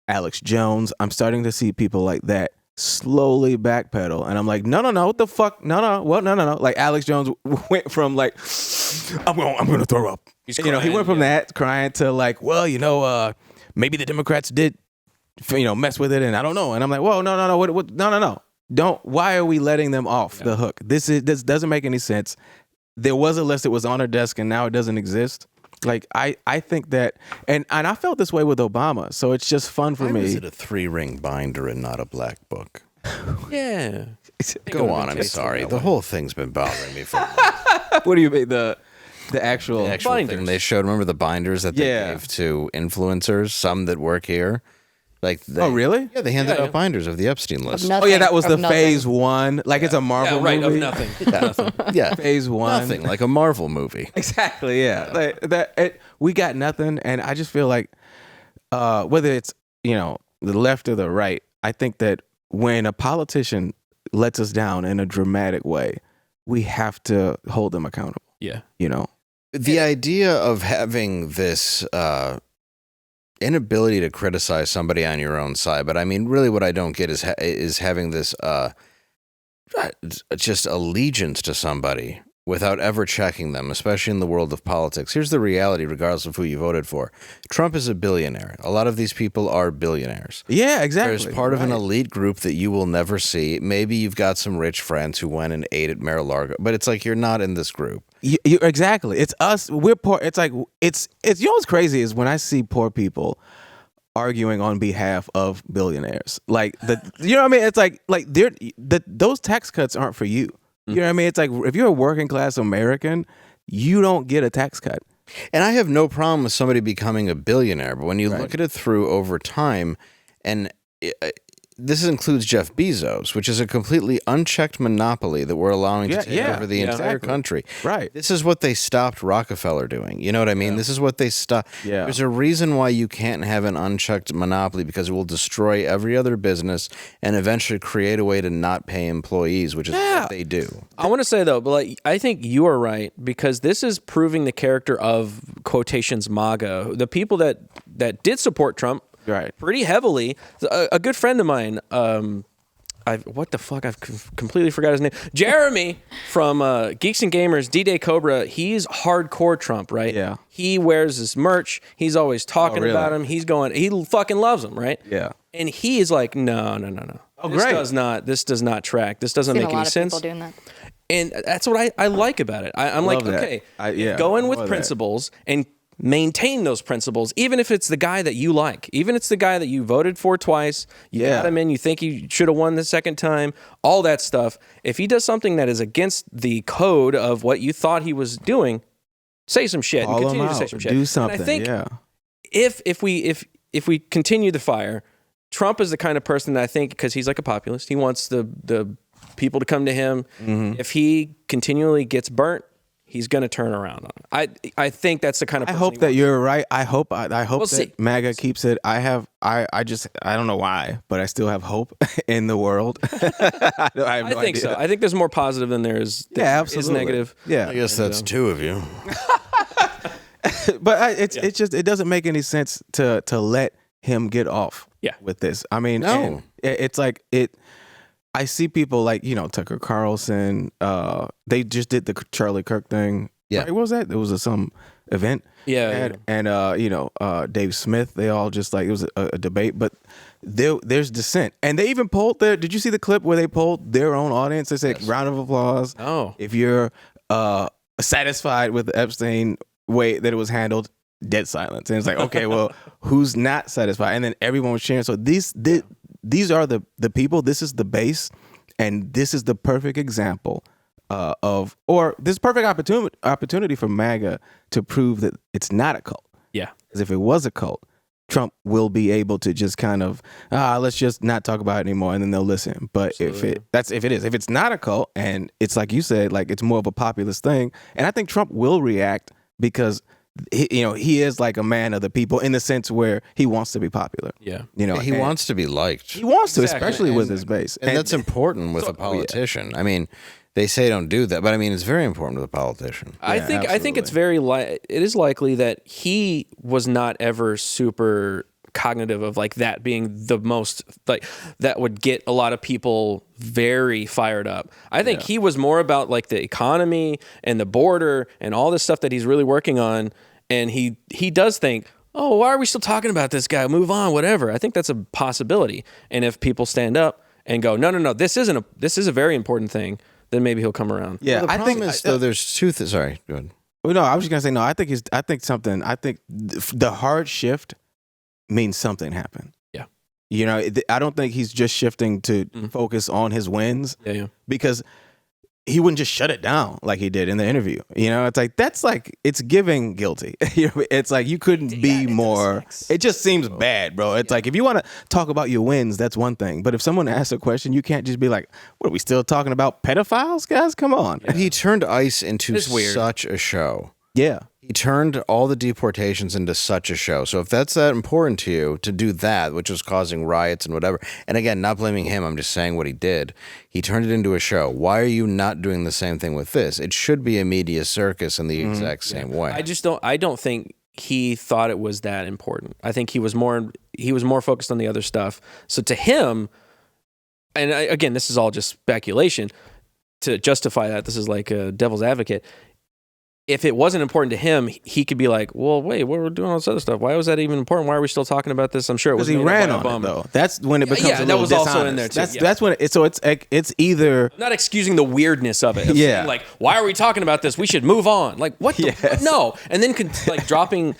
Alex Jones. I'm starting to see people like that slowly backpedal, and I'm like, no, what the fuck, no, what, no. Like Alex Jones went from like, I'm gonna throw up. He went from that crying to like, well, maybe the Democrats did, mess with it, and I don't know. And I'm like, whoa, no, what, no. Don't. Why are we letting them off the hook? This doesn't make any sense. There was a list that was on her desk, and now it doesn't exist. Like I think that, and I felt this way with Obama. So it's just fun for me.
Is it a 3-ring binder and not a black book?
Yeah.
Go on. I'm sorry. The whole thing's been bothering me for.
What do you mean the actual?
The actual thing they showed. Remember the binders that they gave to influencers, some that work here. Like
oh really?
Yeah, they handed out binders of the Epstein list.
Oh yeah, that was the phase 1. Like it's a Marvel
right,
movie.
of nothing.
Yeah,
phase 1.
nothing like a Marvel movie.
Exactly. Yeah. Like, we got nothing, and I just feel like whether it's the left or the right, I think that when a politician lets us down in a dramatic way, we have to hold them accountable.
Yeah.
The idea of having this inability to criticize somebody on your own side, but I mean, really, what I don't get is having this just allegiance to somebody without ever checking them, especially in the world of politics. Here's the reality, regardless of who you voted for. Trump is a billionaire. A lot of these people are billionaires.
Yeah, exactly.
There's part of an elite group that you will never see. Maybe you've got some rich friends who went and ate at Mar-a-Lago, but it's like you're not in this group.
Exactly. It's us. We're poor. It's like it's. What's crazy is when I see poor people arguing on behalf of billionaires. Like you know what I mean? It's like those tax cuts aren't for you. You know what I mean? It's like if you're a working class American, you don't get a tax cut.
And I have no problem with somebody becoming a billionaire, but when you look at it through over time, and this includes Jeff Bezos, which is a completely unchecked monopoly that we're allowing to take over the entire country.
Right.
This is what they stopped Rockefeller doing. You know what I mean? This is what they stopped.
Yeah.
There's a reason why you can't have an unchecked monopoly, because it will destroy every other business and eventually create a way to not pay employees, which is what they do.
I want to say though, but I think you are right, because this is proving the character of quotations MAGA. The people that did support Trump pretty heavily. A good friend of mine, what the fuck? I've completely forgot his name. Jeremy from Geeks and Gamers, D-Day Cobra. He's hardcore Trump, right? Yeah. He wears his merch. He's always talking about him. He fucking loves him, right?
Yeah.
And he is like, no.
Oh,
this
great.
This does not track. This doesn't make any sense.
People doing that.
And that's what I like about it. I'm like, okay, go in with principles and maintain those principles, even if it's the guy that you like, even if it's the guy that you voted for twice, you got him in, you think he should have won the second time, all that stuff. If he does something that is against the code of what you thought he was doing, say some shit and continue to say some shit.
Do something.
And I think if we continue the fire, Trump is the kind of person that I think, because he's like a populist, he wants the people to come to him. If he continually gets burnt, he's going to turn around on it. I think that's the kind of person
I hope that you're right. I hope
We'll
that
see.
MAGA keeps it. I don't know why, but I still have hope in the world. I have no
I think
idea.
so. I think there's more positive than there is negative.
Yeah.
I guess that's two of you.
But it doesn't make any sense to let him get off with this. I mean,
no.
It's like I see people like, Tucker Carlson, they just did the Charlie Kirk thing.
Yeah.
Right? What was that? It was some event.
Yeah.
And Dave Smith, they all just like, it was a debate, but there's dissent. And they even polled did you see the clip where they polled their own audience? They said, round of applause.
Oh.
If you're satisfied with the Epstein way that it was handled, dead silence. And it's like, okay, well, who's not satisfied? And then everyone was sharing. So these are the people. This is the base, and this is the perfect example or this perfect opportunity for MAGA to prove that it's not a cult.
Yeah.
Because if it was a cult, Trump will be able to just kind of let's just not talk about it anymore, and then they'll listen. But if it's not a cult, and it's like you said, like it's more of a populist thing, and I think Trump will react because he is like a man of the people in the sense where he wants to be popular.
Yeah.
He wants to be liked.
He wants to,
Exactly.
especially with his base,
And that's important with a politician. I mean, they say don't do that, but I mean, it's very important with a politician.
I think it's very it is likely that he was not ever super cognitive of like that being the most like that would get a lot of people very fired up. I think he was more about like the economy and the border and all this stuff that he's really working on, and he does think, oh, why are we still talking about this guy? Move on, whatever. I think that's a possibility. And if people stand up and go, no, this is a very important thing, then maybe he'll come around.
Yeah,
Well, the problem is though there's two things. Sorry, go ahead.
Well, no, I was just gonna say no. I think the hard shift means something happened.
Yeah.
I don't think he's just shifting to focus on his wins.
Yeah.
Because he wouldn't just shut it down like he did in the interview. It's like it's giving guilty. It's like you couldn't be more. It just seems bad, bro. It's like if you want to talk about your wins, that's one thing. But if someone asks a question, you can't just be like, "What are we still talking about? Pedophiles, guys? Come on."
He turned ICE into
It's weird.
such a show.
Yeah.
He turned all the deportations into such a show. So if that's that important to you to do that, which was causing riots and whatever, and again, not blaming him, I'm just saying what he did. He turned it into a show. Why are you not doing the same thing with this? It should be a media circus in the exact same way.
I don't think he thought it was that important. I think he was more focused on the other stuff. So to him, and again, this is all just speculation to justify that. This is like a devil's advocate. If it wasn't important to him, he could be like, well, wait, we're doing all this other stuff. Why was that even important? Why are we still talking about this? I'm sure it was
Because he
made
ran
up by
on
Obama.
it, though. That's when it becomes a
that
little
was
dishonest.
also in there, too.
That's when it's either...
I'm not excusing the weirdness of it. Of saying, like, why are we talking about this? We should move on. Like, what the...
Yes.
No. And then, dropping,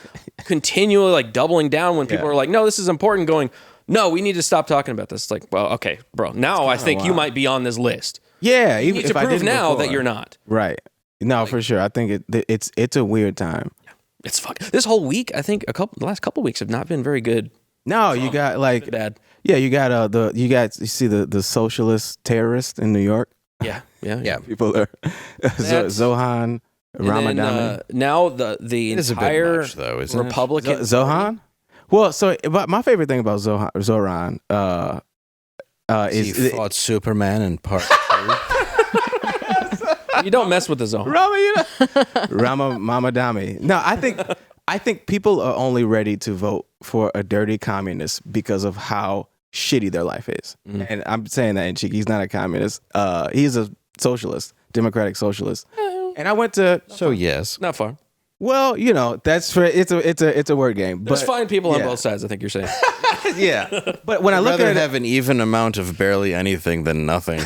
continually, like, doubling down when people are like, no, this is important, going, no, we need to stop talking about this. It's like, well, okay, bro. Now I think you might be on this list.
Yeah.
You
Even
need
if
to
I
prove
didn't
now
before.
that you're not.
Right. No, for sure. I think it's a weird time.
It's this whole week, I think the last couple weeks have not been very good.
No, you got like
Bad.
yeah, you got you see the socialist terrorist in New York.
Yeah.
People are Zohan
And
Ramadani.
then, now the
It is a bit
entire
much, though, isn't it?
Republican
Zohan. Well, but my favorite thing about Zoran
He
is
fought Superman in part 2.
You don't mess with the zone.
Rama Mamadami. No, I think people are only ready to vote for a dirty communist because of how shitty their life is. And I'm saying that in cheek. He's not a communist. He's a socialist, democratic socialist. And I went to
So yes.
Not far.
well, that's for it's a word game.
There's
But
fine people on
yeah.
both sides, I think you're saying.
yeah. But when I look
Rather
at it,
have an even amount of barely anything than nothing.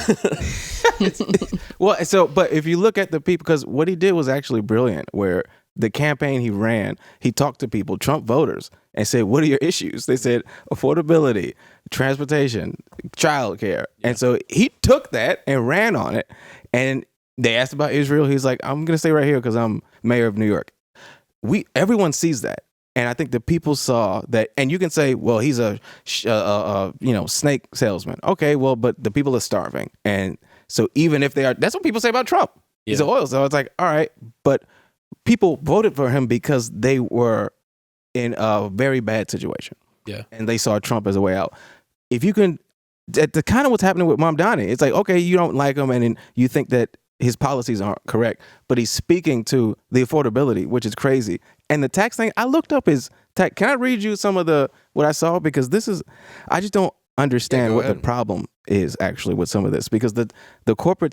but if you look at the people, because what he did was actually brilliant, where the campaign he ran, he talked to people, Trump voters, and said, what are your issues? They said affordability, transportation, childcare. And so he took that and ran on it. And they asked about Israel. He's like, I'm going to stay right here because I'm mayor of New York. Everyone sees that. And I think the people saw that, and you can say, well, he's a snake salesman. Okay, well, but the people are starving. And so even if they are, that's what people say about Trump. He's an oil. So it's like, all right, but people voted for him because they were in a very bad situation.
Yeah.
And they saw Trump as a way out. If you can, the kind of what's happening with Mamdani, it's like, okay, you don't like him and you think that his policies aren't correct, but he's speaking to the affordability, which is crazy. And the tax thing, I looked up his tax. Can I read you some of what I saw? Because I just don't understand what the problem is actually with some of this. Because the corporate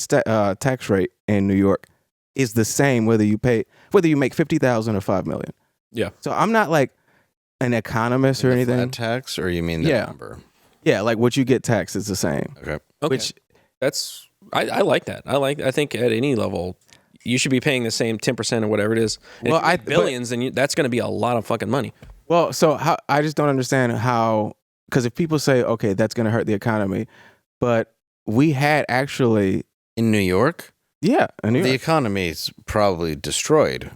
tax rate in New York is the same whether you make $50,000 or $5 million.
Yeah.
So I'm not like an economist or anything.
Flat tax, or you mean the number?
Yeah, like what you get taxed is the same.
Okay.
Which
that's I like that. I think at any level you should be paying the same 10% or whatever it is. And
well,
if you make billions, then that's going to be a lot of fucking money.
Well, so I just don't understand how, because if people say, okay, that's going to hurt the economy, but we had actually
In New York?
Yeah, in New
The
York.
economy is probably destroyed.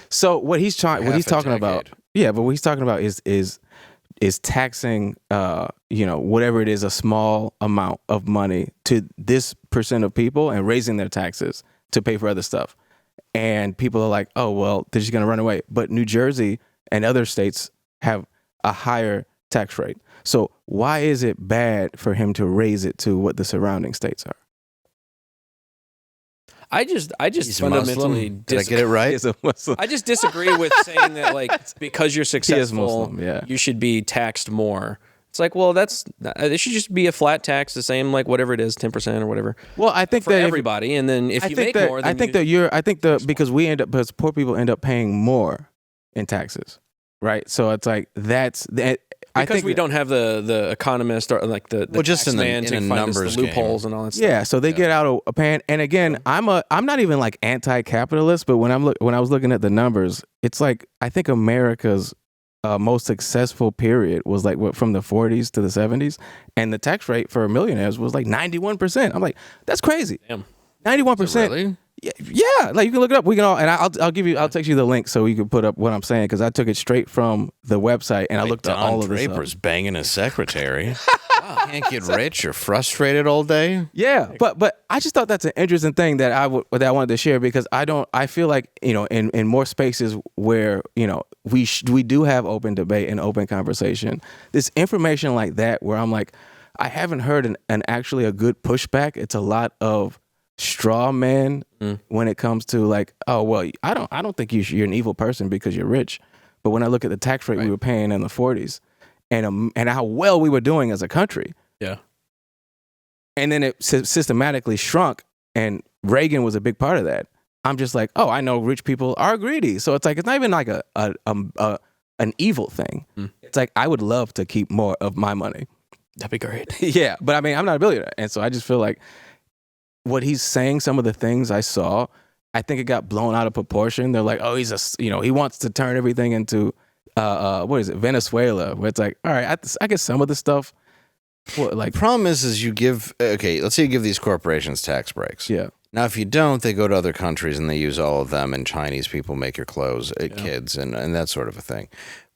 So what he's talking about,
decade.
yeah, but what he's talking about is taxing, whatever it is, a small amount of money to this percent of people and raising their taxes to pay for other stuff. And people are like, oh, well, they're just going to run away. But New Jersey and other states have a higher tax rate. So why is it bad for him to raise it to what the surrounding states are?
I just
He's
fundamentally
Muslim. Did I get it right?
He's a Muslim.
I just disagree with saying that like because you're successful,
Muslim, yeah.
you should be taxed more. It's like, well, it should just be a flat tax, the same like whatever it is, 10% or whatever.
Well, I think
for
that
everybody, and then if you make more, then
because poor people end up paying more in taxes, right? So it's like that's that.
because we don't have the economist or like the
just
tax
in
man
a
to find us
numbers
the loopholes
game.
and all that stuff.
Yeah, so they get out a pan. And again, I'm not even like anti-capitalist, but when I was looking at the numbers, it's like I think America's most successful period was like from the 40s to the 70s, and the tax rate for millionaires was like 91%. I'm like, that's crazy.
Damn.
91%.
Really?
Yeah, like you can look it up. We can all, and I'll text you the link so you can put up what I'm saying because I took it straight from the website and I looked at all of this
Draper's
stuff.
banging his secretary. Can't get rich. You're frustrated all day.
Yeah, but I just thought that's an interesting thing that I wanted to share because I feel like in more spaces where we do have open debate and open conversation, this information like that where I'm like I haven't heard an actually a good pushback. It's a lot of straw man when it comes to like, oh well, I don't think you're an evil person because you're rich, but when I look at the tax rate we were paying in the 40s and how well we were doing as a country, and then it systematically shrunk, and Reagan was a big part of that. I'm just like, oh, I know rich people are greedy, so it's like it's not even like an evil thing. It's like I would love to keep more of my money.
That'd be great.
Yeah, but I mean, I'm not a billionaire, and so I just feel like what he's saying, some of the things I saw, I think it got blown out of proportion. They're like, oh, he wants to turn everything into, what is it, Venezuela, where it's like, all right, I guess some of the stuff, like.
Problem is you give, let's say you give these corporations tax breaks.
Yeah.
Now, if you don't, they go to other countries and they use all of them, and Chinese people make your clothes, kids, and that sort of a thing.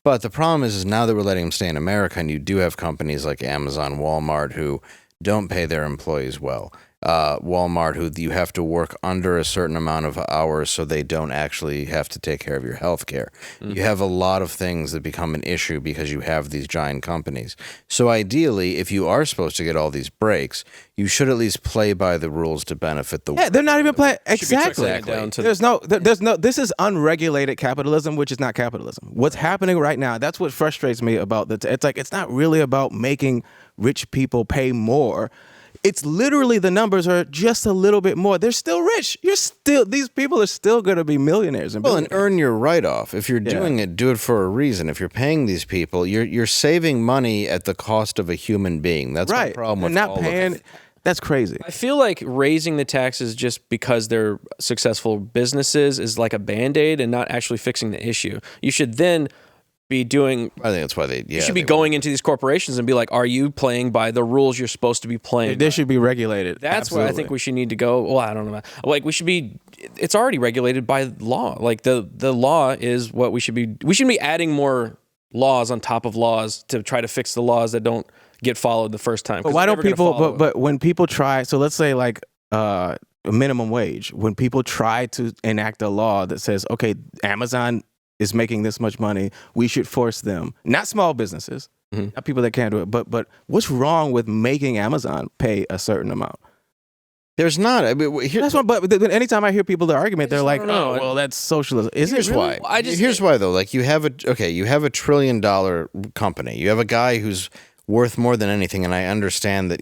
But the problem is now that we're letting them stay in America, and you do have companies like Amazon, Walmart, who don't pay their employees well. Walmart, who you have to work under a certain amount of hours so they don't actually have to take care of your health care. You have a lot of things that become an issue because you have these giant companies. So ideally, if you are supposed to get all these breaks, you should at least play by the rules to benefit the
Yeah, they're not even playing. Exactly.
Down to
There's no, this is unregulated capitalism, which is not capitalism. What's happening right now, that's what frustrates me about it's like, it's not really about making rich people pay more. It's literally the numbers are just a little bit more. They're still rich. These people are still going to be millionaires.
Well, and earn your write-off. If you're doing it, do it for a reason. If you're paying these people, you're saving money at the cost of a human being. That's
right.
the problem with
not
all
paying.
of it.
That's crazy.
I feel like raising the taxes just because they're successful businesses is like a Band-Aid and not actually fixing the issue. You should then be doing.
I think that's why
you should be going into these corporations and be like, are you playing by the rules you're supposed to be playing?
They should be regulated.
That's where I think we should need to go. Well, I don't know. Like we should be. It's already regulated by law. Like the law is what we should be. We shouldn't be adding more laws on top of laws to try to fix the laws that don't get followed the first time.
But why don't people? But when people try, so let's say like a minimum wage. When people try to enact a law that says, okay, Amazon is making this much money, we should force them, not small businesses, not people that can't do it, but what's wrong with making Amazon pay a certain amount?
There's not. I mean,
that's one. But anytime I hear people the argument, they're like,
know.
"Oh, well, that's socialism."
Here's why. Here's why though. Like you have a $1 trillion company. You have a guy who's worth more than anything, and I understand that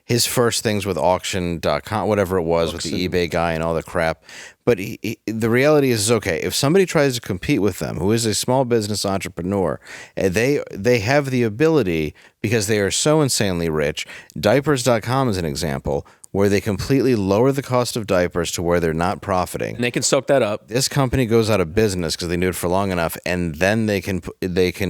his first things with auction.com, whatever it was, with the eBay guy and all the crap. But the reality is, okay, if somebody tries to compete with them, who is a small business entrepreneur, they have the ability, because they are so insanely rich. Diapers.com is an example, where they completely lower the cost of diapers to where they're not profiting.
And they can soak that up.
This company goes out of business because they knew it for long enough, and then they can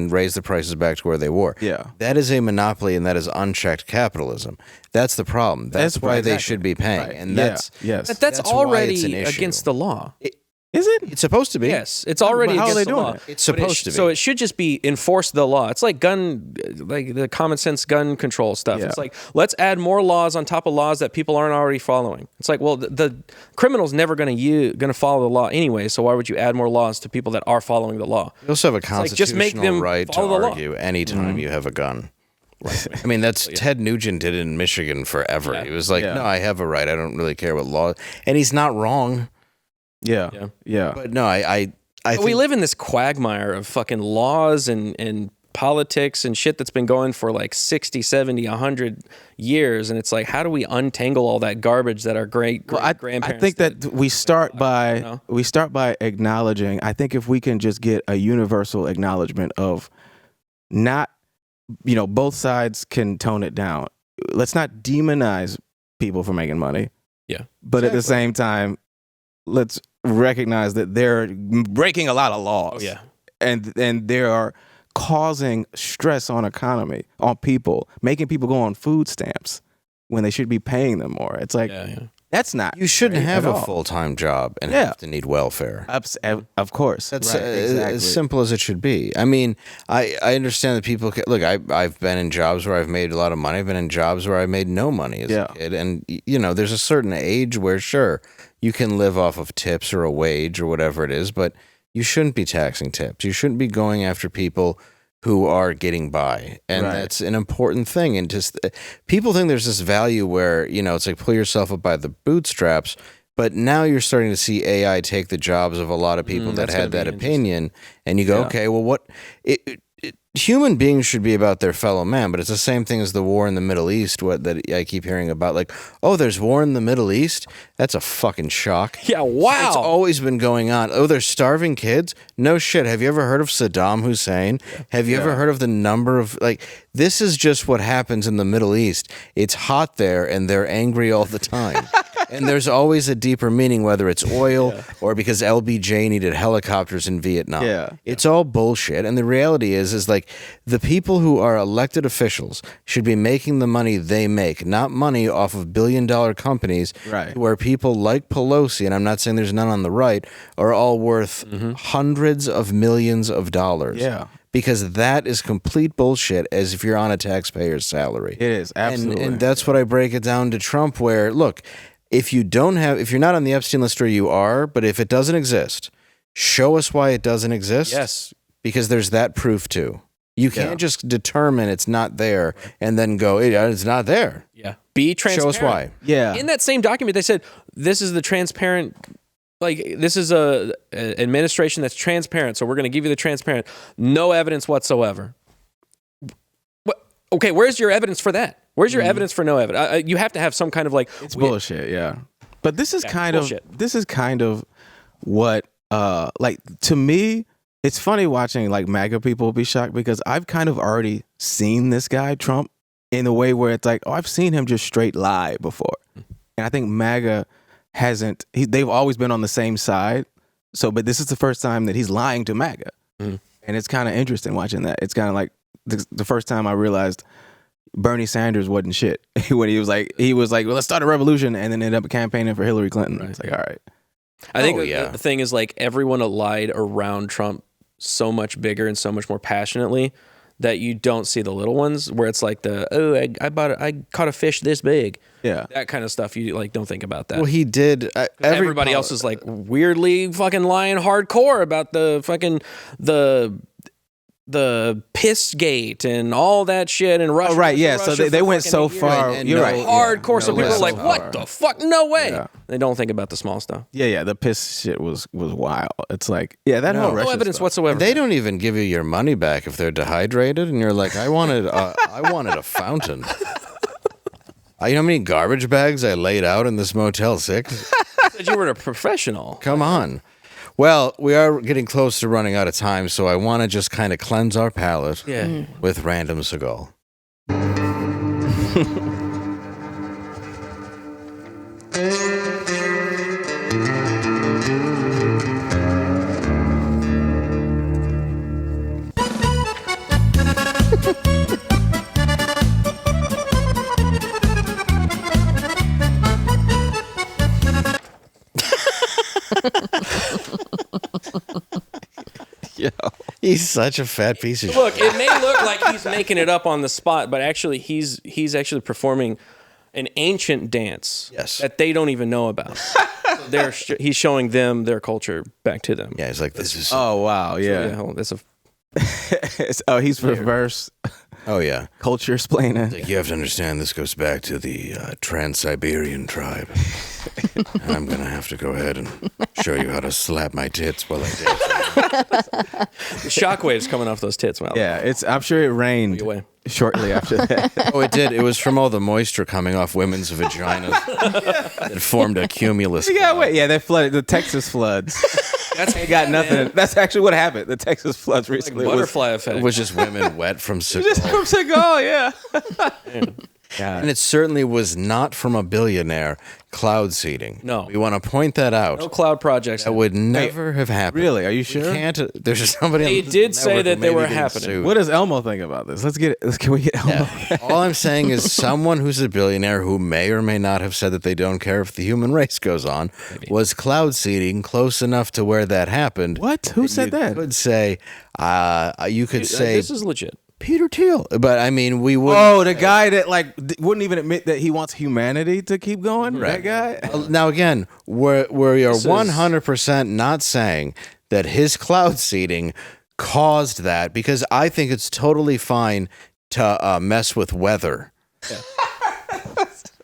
raise the prices back to where they were.
Yeah.
That is a monopoly, and that is unchecked capitalism. That's the problem. That's why they should be paying.
Right.
And that's
yes.
But
That's
that's
why
already
it's an issue.
against the law.
Is it?
it's supposed to be.
Yes, it's already
How are
against
they
the
doing
law.
it?
It's
But
supposed to be.
So it should just be enforce the law. It's like like the common sense gun control stuff.
Yeah.
It's like, let's add more laws on top of laws that people aren't already following. It's like, well, the criminal's never going to follow the law anyway, so why would you add more laws to people that are following the law?
You also have a
like,
constitutional
just make them
right to
follow the law.
argue anytime you have a gun. I mean, that's Ted Nugent did it in Michigan forever.
Yeah.
He was like,
Yeah.
no, I have a right. I don't really care what law. And he's not wrong.
Yeah.
But no, I
But
think
we live in this quagmire of fucking laws and politics and shit that's been going for like 60, 70, 100 years. And it's like, how do we untangle all that garbage that our great-grandparents
I think that we start by acknowledging. I think if we can just get a universal acknowledgement of not, both sides can tone it down. Let's not demonize people for making money.
Yeah.
But at the same time, let's recognize that they're breaking a lot of laws.
Oh, yeah.
And they are causing stress on economy, on people, making people go on food stamps when they should be paying them more. It's like, that's not.
you shouldn't
great
have
at
a
all.
full-time job and
Yeah.
have to need welfare.
Of course.
That's
Right, exactly.
as simple as it should be. I mean, I understand that people look. I've been in jobs where I've made a lot of money. I've been in jobs where I made no money as a kid, and there's a certain age where sure you can live off of tips or a wage or whatever it is, but you shouldn't be taxing tips. You shouldn't be going after people who are getting by, and that's an important thing. And just people think there's this value where it's like pull yourself up by the bootstraps. But now you're starting to see AI take the jobs of a lot of people that had that opinion, and you go, okay, well, what? Human beings should be about their fellow man, but it's the same thing as the war in the Middle East. That I keep hearing about, like, oh, there's war in the Middle East. That's a fucking shock.
Yeah, wow.
It's always been going on. Oh, there's starving kids. No shit. Have you ever heard of Saddam Hussein? Have you ever heard of the number of This is just what happens in the Middle East. It's hot there, and they're angry all the time. And there's always a deeper meaning, whether it's oil or because LBJ needed helicopters in Vietnam.
Yeah.
It's all bullshit. And the reality is like the people who are elected officials should be making the money they make, not money off of billion-dollar companies where people like Pelosi, and I'm not saying there's none on the right, are all worth hundreds of millions of dollars.
Yeah.
Because that is complete bullshit as if you're on a taxpayer's salary.
It is, absolutely.
And that's what I break it down to Trump, where, look, if you're not on the Epstein list, or you are, but if it doesn't exist, show us why it doesn't exist.
Yes.
Because there's that proof too. You can't just determine it's not there and then go, it's not there.
Yeah. Be transparent.
Show us why.
Yeah.
In that same document, they said, this is the transparent, this is a administration that's transparent, so we're going to give you the transparent. No evidence whatsoever. What? Okay, where's your evidence for that? Where's your evidence for no evidence? You have to have some kind of
it's bullshit, yeah. But this is kind of what to me, it's funny watching like MAGA people be shocked because I've kind of already seen this guy Trump in a way where it's like, oh, I've seen him just straight lie before. And I think MAGA hasn't. They've always been on the same side. So, but this is the first time that he's lying to MAGA, and it's kind of interesting watching that. It's kind of like the first time I realized Bernie Sanders wasn't shit when he was like, well, let's start a revolution, and then ended up campaigning for Hillary Clinton. It's like, all right.
I think the thing is, like, everyone lied around Trump so much bigger and so much more passionately that you don't see the little ones where it's like I caught a fish this big.
Yeah.
That kind of stuff. You don't think about that.
Well, he did.
Everybody else is like weirdly fucking lying hardcore about the fucking the piss gate and all that shit and Russia.
Oh, right, yeah. So they went so far.
And
You're right.
Hardcore. So people are like, what the fuck? No way.
Yeah.
They don't think about the small stuff.
Yeah. The piss shit was wild. It's like, that whole Russia
No evidence
stuff.
whatsoever.
They don't even give you your money back if they're dehydrated, and you're like, I wanted a fountain. You know how many garbage bags I laid out in this Motel 6?
Said you were a professional.
Come on. Well, we are getting close to running out of time, so I want to just kind of cleanse our palate with Random Seagal.
Yo.
He's such a fat piece of shit.
Look, it may look like he's making it up on the spot, but actually he's actually performing an ancient dance
Yes.
that they don't even know about. So he's showing them their culture back to them.
Yeah, he's like, this is.
Oh wow, yeah.
Yeah, that's a
He's reverse
Oh, yeah.
culture explaining.
Like, you have to understand this goes back to the Trans-Siberian tribe. And I'm going to have to go ahead and show you how to slap my tits while I dance.
shockwaves coming off those tits. Wow.
Yeah, I'm sure it rained
away.
shortly after that.
Oh, it did. It was from all the moisture coming off women's vaginas. It formed a cumulus.
Yeah,
cloud.
wait, yeah, they flooded the Texas floods. They got nothing. That's actually what happened. The Texas floods recently
Butterfly effect.
It was just women wet from
just
Seagal.
from Seagal, yeah.
And it certainly was not from a billionaire cloud seeding.
No.
We want to point that out.
No cloud projects.
That would never have happened.
Really? Are you
We
sure?
can't. There's somebody.
They
on the
did say
network
that
who
they
may
were
be getting
happening.
sued.
What does Elmo think about this? Can we get Elmo?
All I'm saying is someone who's a billionaire who may or may not have said that they don't care if the human race goes on was cloud seeding close enough to where that happened.
What? Who said that?
Could say, you could say
This is legit.
Peter Thiel, but I mean, we would.
Oh, the guy that wouldn't even admit that he wants humanity to keep going. That guy.
Now again, we are 100% not saying that his cloud seeding caused that, because I think it's totally fine to mess with weather. Yeah.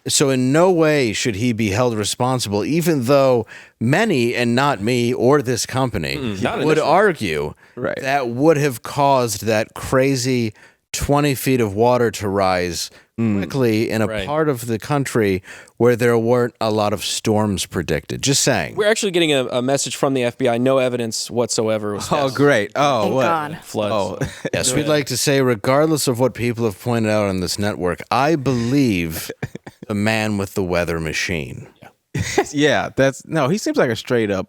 So in no way should he be held responsible, even though many, and not me or this company, would argue
Right.
that would have caused that crazy 20 feet of water to rise quickly in a part of the country where there weren't a lot of storms predicted. Just saying.
We're actually getting a message from the FBI. No evidence whatsoever was
Oh, great. Oh,
Thank
what?
God.
floods.
Oh,
Yes, we'd like to say, regardless of what people have pointed out on this network, I believe the man with the weather machine.
yeah. He seems like a straight up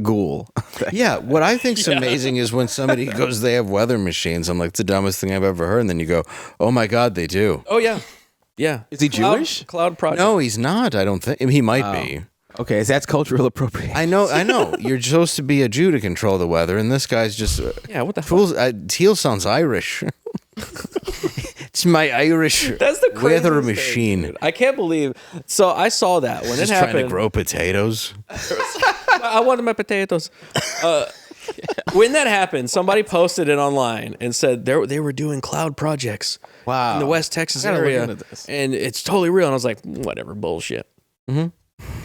ghoul.
Yeah, what I think's amazing is when somebody goes, they have weather machines. I'm like, it's the dumbest thing I've ever heard. And then you go, oh my God, they do.
Oh yeah, yeah.
Is he Jewish?
Cloud project.
No, he's not. I don't think. I mean, he might be.
Okay, that's cultural appropriation.
I know. You're supposed to be a Jew to control the weather, and this guy's just.
Yeah, what the fuck?
Fools, Teal sounds Irish. It's my Irish
That's the craziest
weather
thing,
machine.
dude. I can't believe. So I saw that when
Just
it
trying
happened.
to grow potatoes.
I wanted my potatoes. When that happened, somebody posted it online and said they were doing cloud projects
Wow.
in the West Texas
I gotta look
area,
into this.
and it's totally real. And I was like, whatever, bullshit.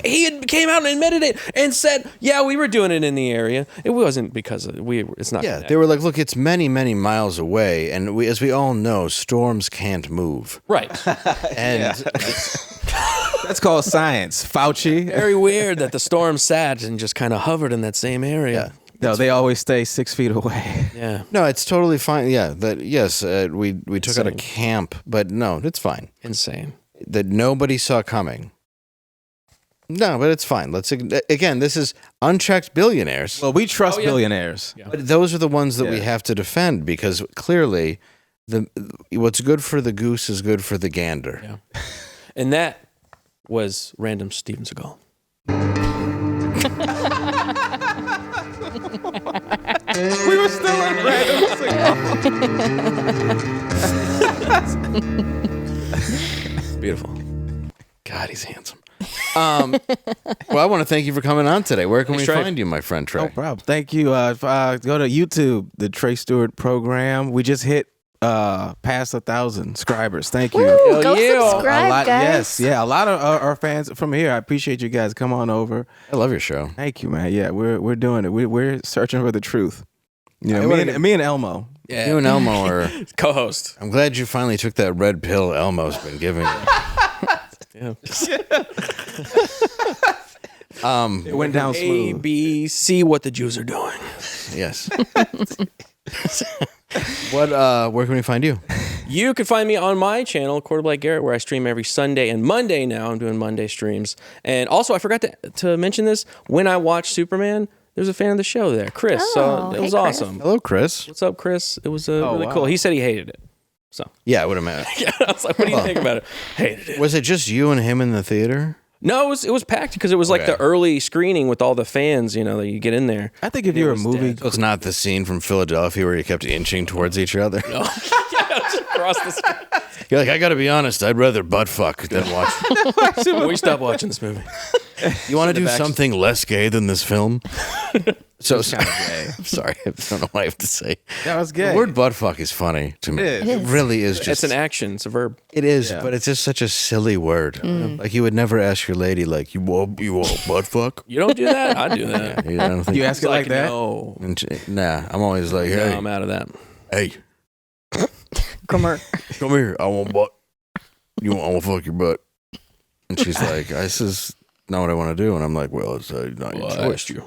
He came out and admitted it and said, "Yeah, we were doing it in the area. It wasn't because it's not."
Yeah,
connected."
they were like, look, it's many, many miles away, and as we all know, storms can't move.
right.
And
That's called science. Fauci.
Very weird that the storm sat and just kind of hovered in that same area.
No, they always stay 6 feet away.
Yeah.
no, it's totally fine. Yeah, we took out a
Insane.
camp, but no, it's fine.
Insane.
That nobody saw coming. No, but it's fine. Again, this is unchecked billionaires.
Well, we trust
Oh, yeah.
billionaires.
Yeah.
But those are the ones that we
Yeah.
have to defend, because clearly what's good for the goose is good for the gander.
Yeah. And that was random Steven Seagal.
We were still in random.
Beautiful.
God, he's handsome. Well, I want to thank you for coming on today. Where can
Thanks,
we
Trey.
find you, my friend Trey?
No problem. Thank you. Go to YouTube, the Trey Stewart program. We just hit past 1,000 subscribers. Thank you.
Woo, go
yeah.
subscribe,
a lot,
guys.
yes, yeah. A lot of our fans from here. I appreciate you guys. Come on over.
I love your show.
Thank you, man. Yeah, we're doing it. We're searching for the truth. You know,
I wanna
me and Elmo.
Yeah.
You and Elmo are.
Co-host.
I'm glad you finally took that red pill Elmo's been giving you.
Yeah.
It went down
A,
smooth.
B, C, what the Jews are doing.
Yes. Where can we find you?
You can find me on my channel, Quarterback Garrett, where I stream every Sunday and Monday now. I'm doing Monday streams. And also, I forgot to mention this. When I watched Superman, there's a fan of the show there, Chris.
Oh,
so it was
hey, Chris.
awesome.
Hello, Chris.
What's up, Chris? It was really cool. He said he hated it. So
Yeah, I would imagine.
yeah, I was like, what do you think about it? Hated it.
Was it just you and him in the theater?
No, it was packed because it was like
Okay.
the early screening with all the fans, that you get in there.
I think if you're a movie,
So it's not the scene from Philadelphia where you kept inching towards each other.
Yeah, just across the screen.
You're like, I got to be honest, I'd rather butt fuck than watch.
We stopped watching this movie.
You want to do
back.
something less gay than this film? So
kind of gay.
I'm sorry, I don't know what I have to say.
That was gay.
The word butt fuck is funny to me.
It
It really is just.
It's an action. It's a verb.
It is,
Yeah.
but it's just such a silly word. Like you would never ask your lady, like, you want butt fuck?
You don't do that? I do that.
I don't think
You ask it like that?
No.
Nah, I'm always like,
No,
hey,
I'm out of that.
hey,
Come here.
come here, I want butt. I want to fuck your butt. And she's like, this is not what I want to do. And I'm like, well, it's not your
Well, I
choice.
asked you.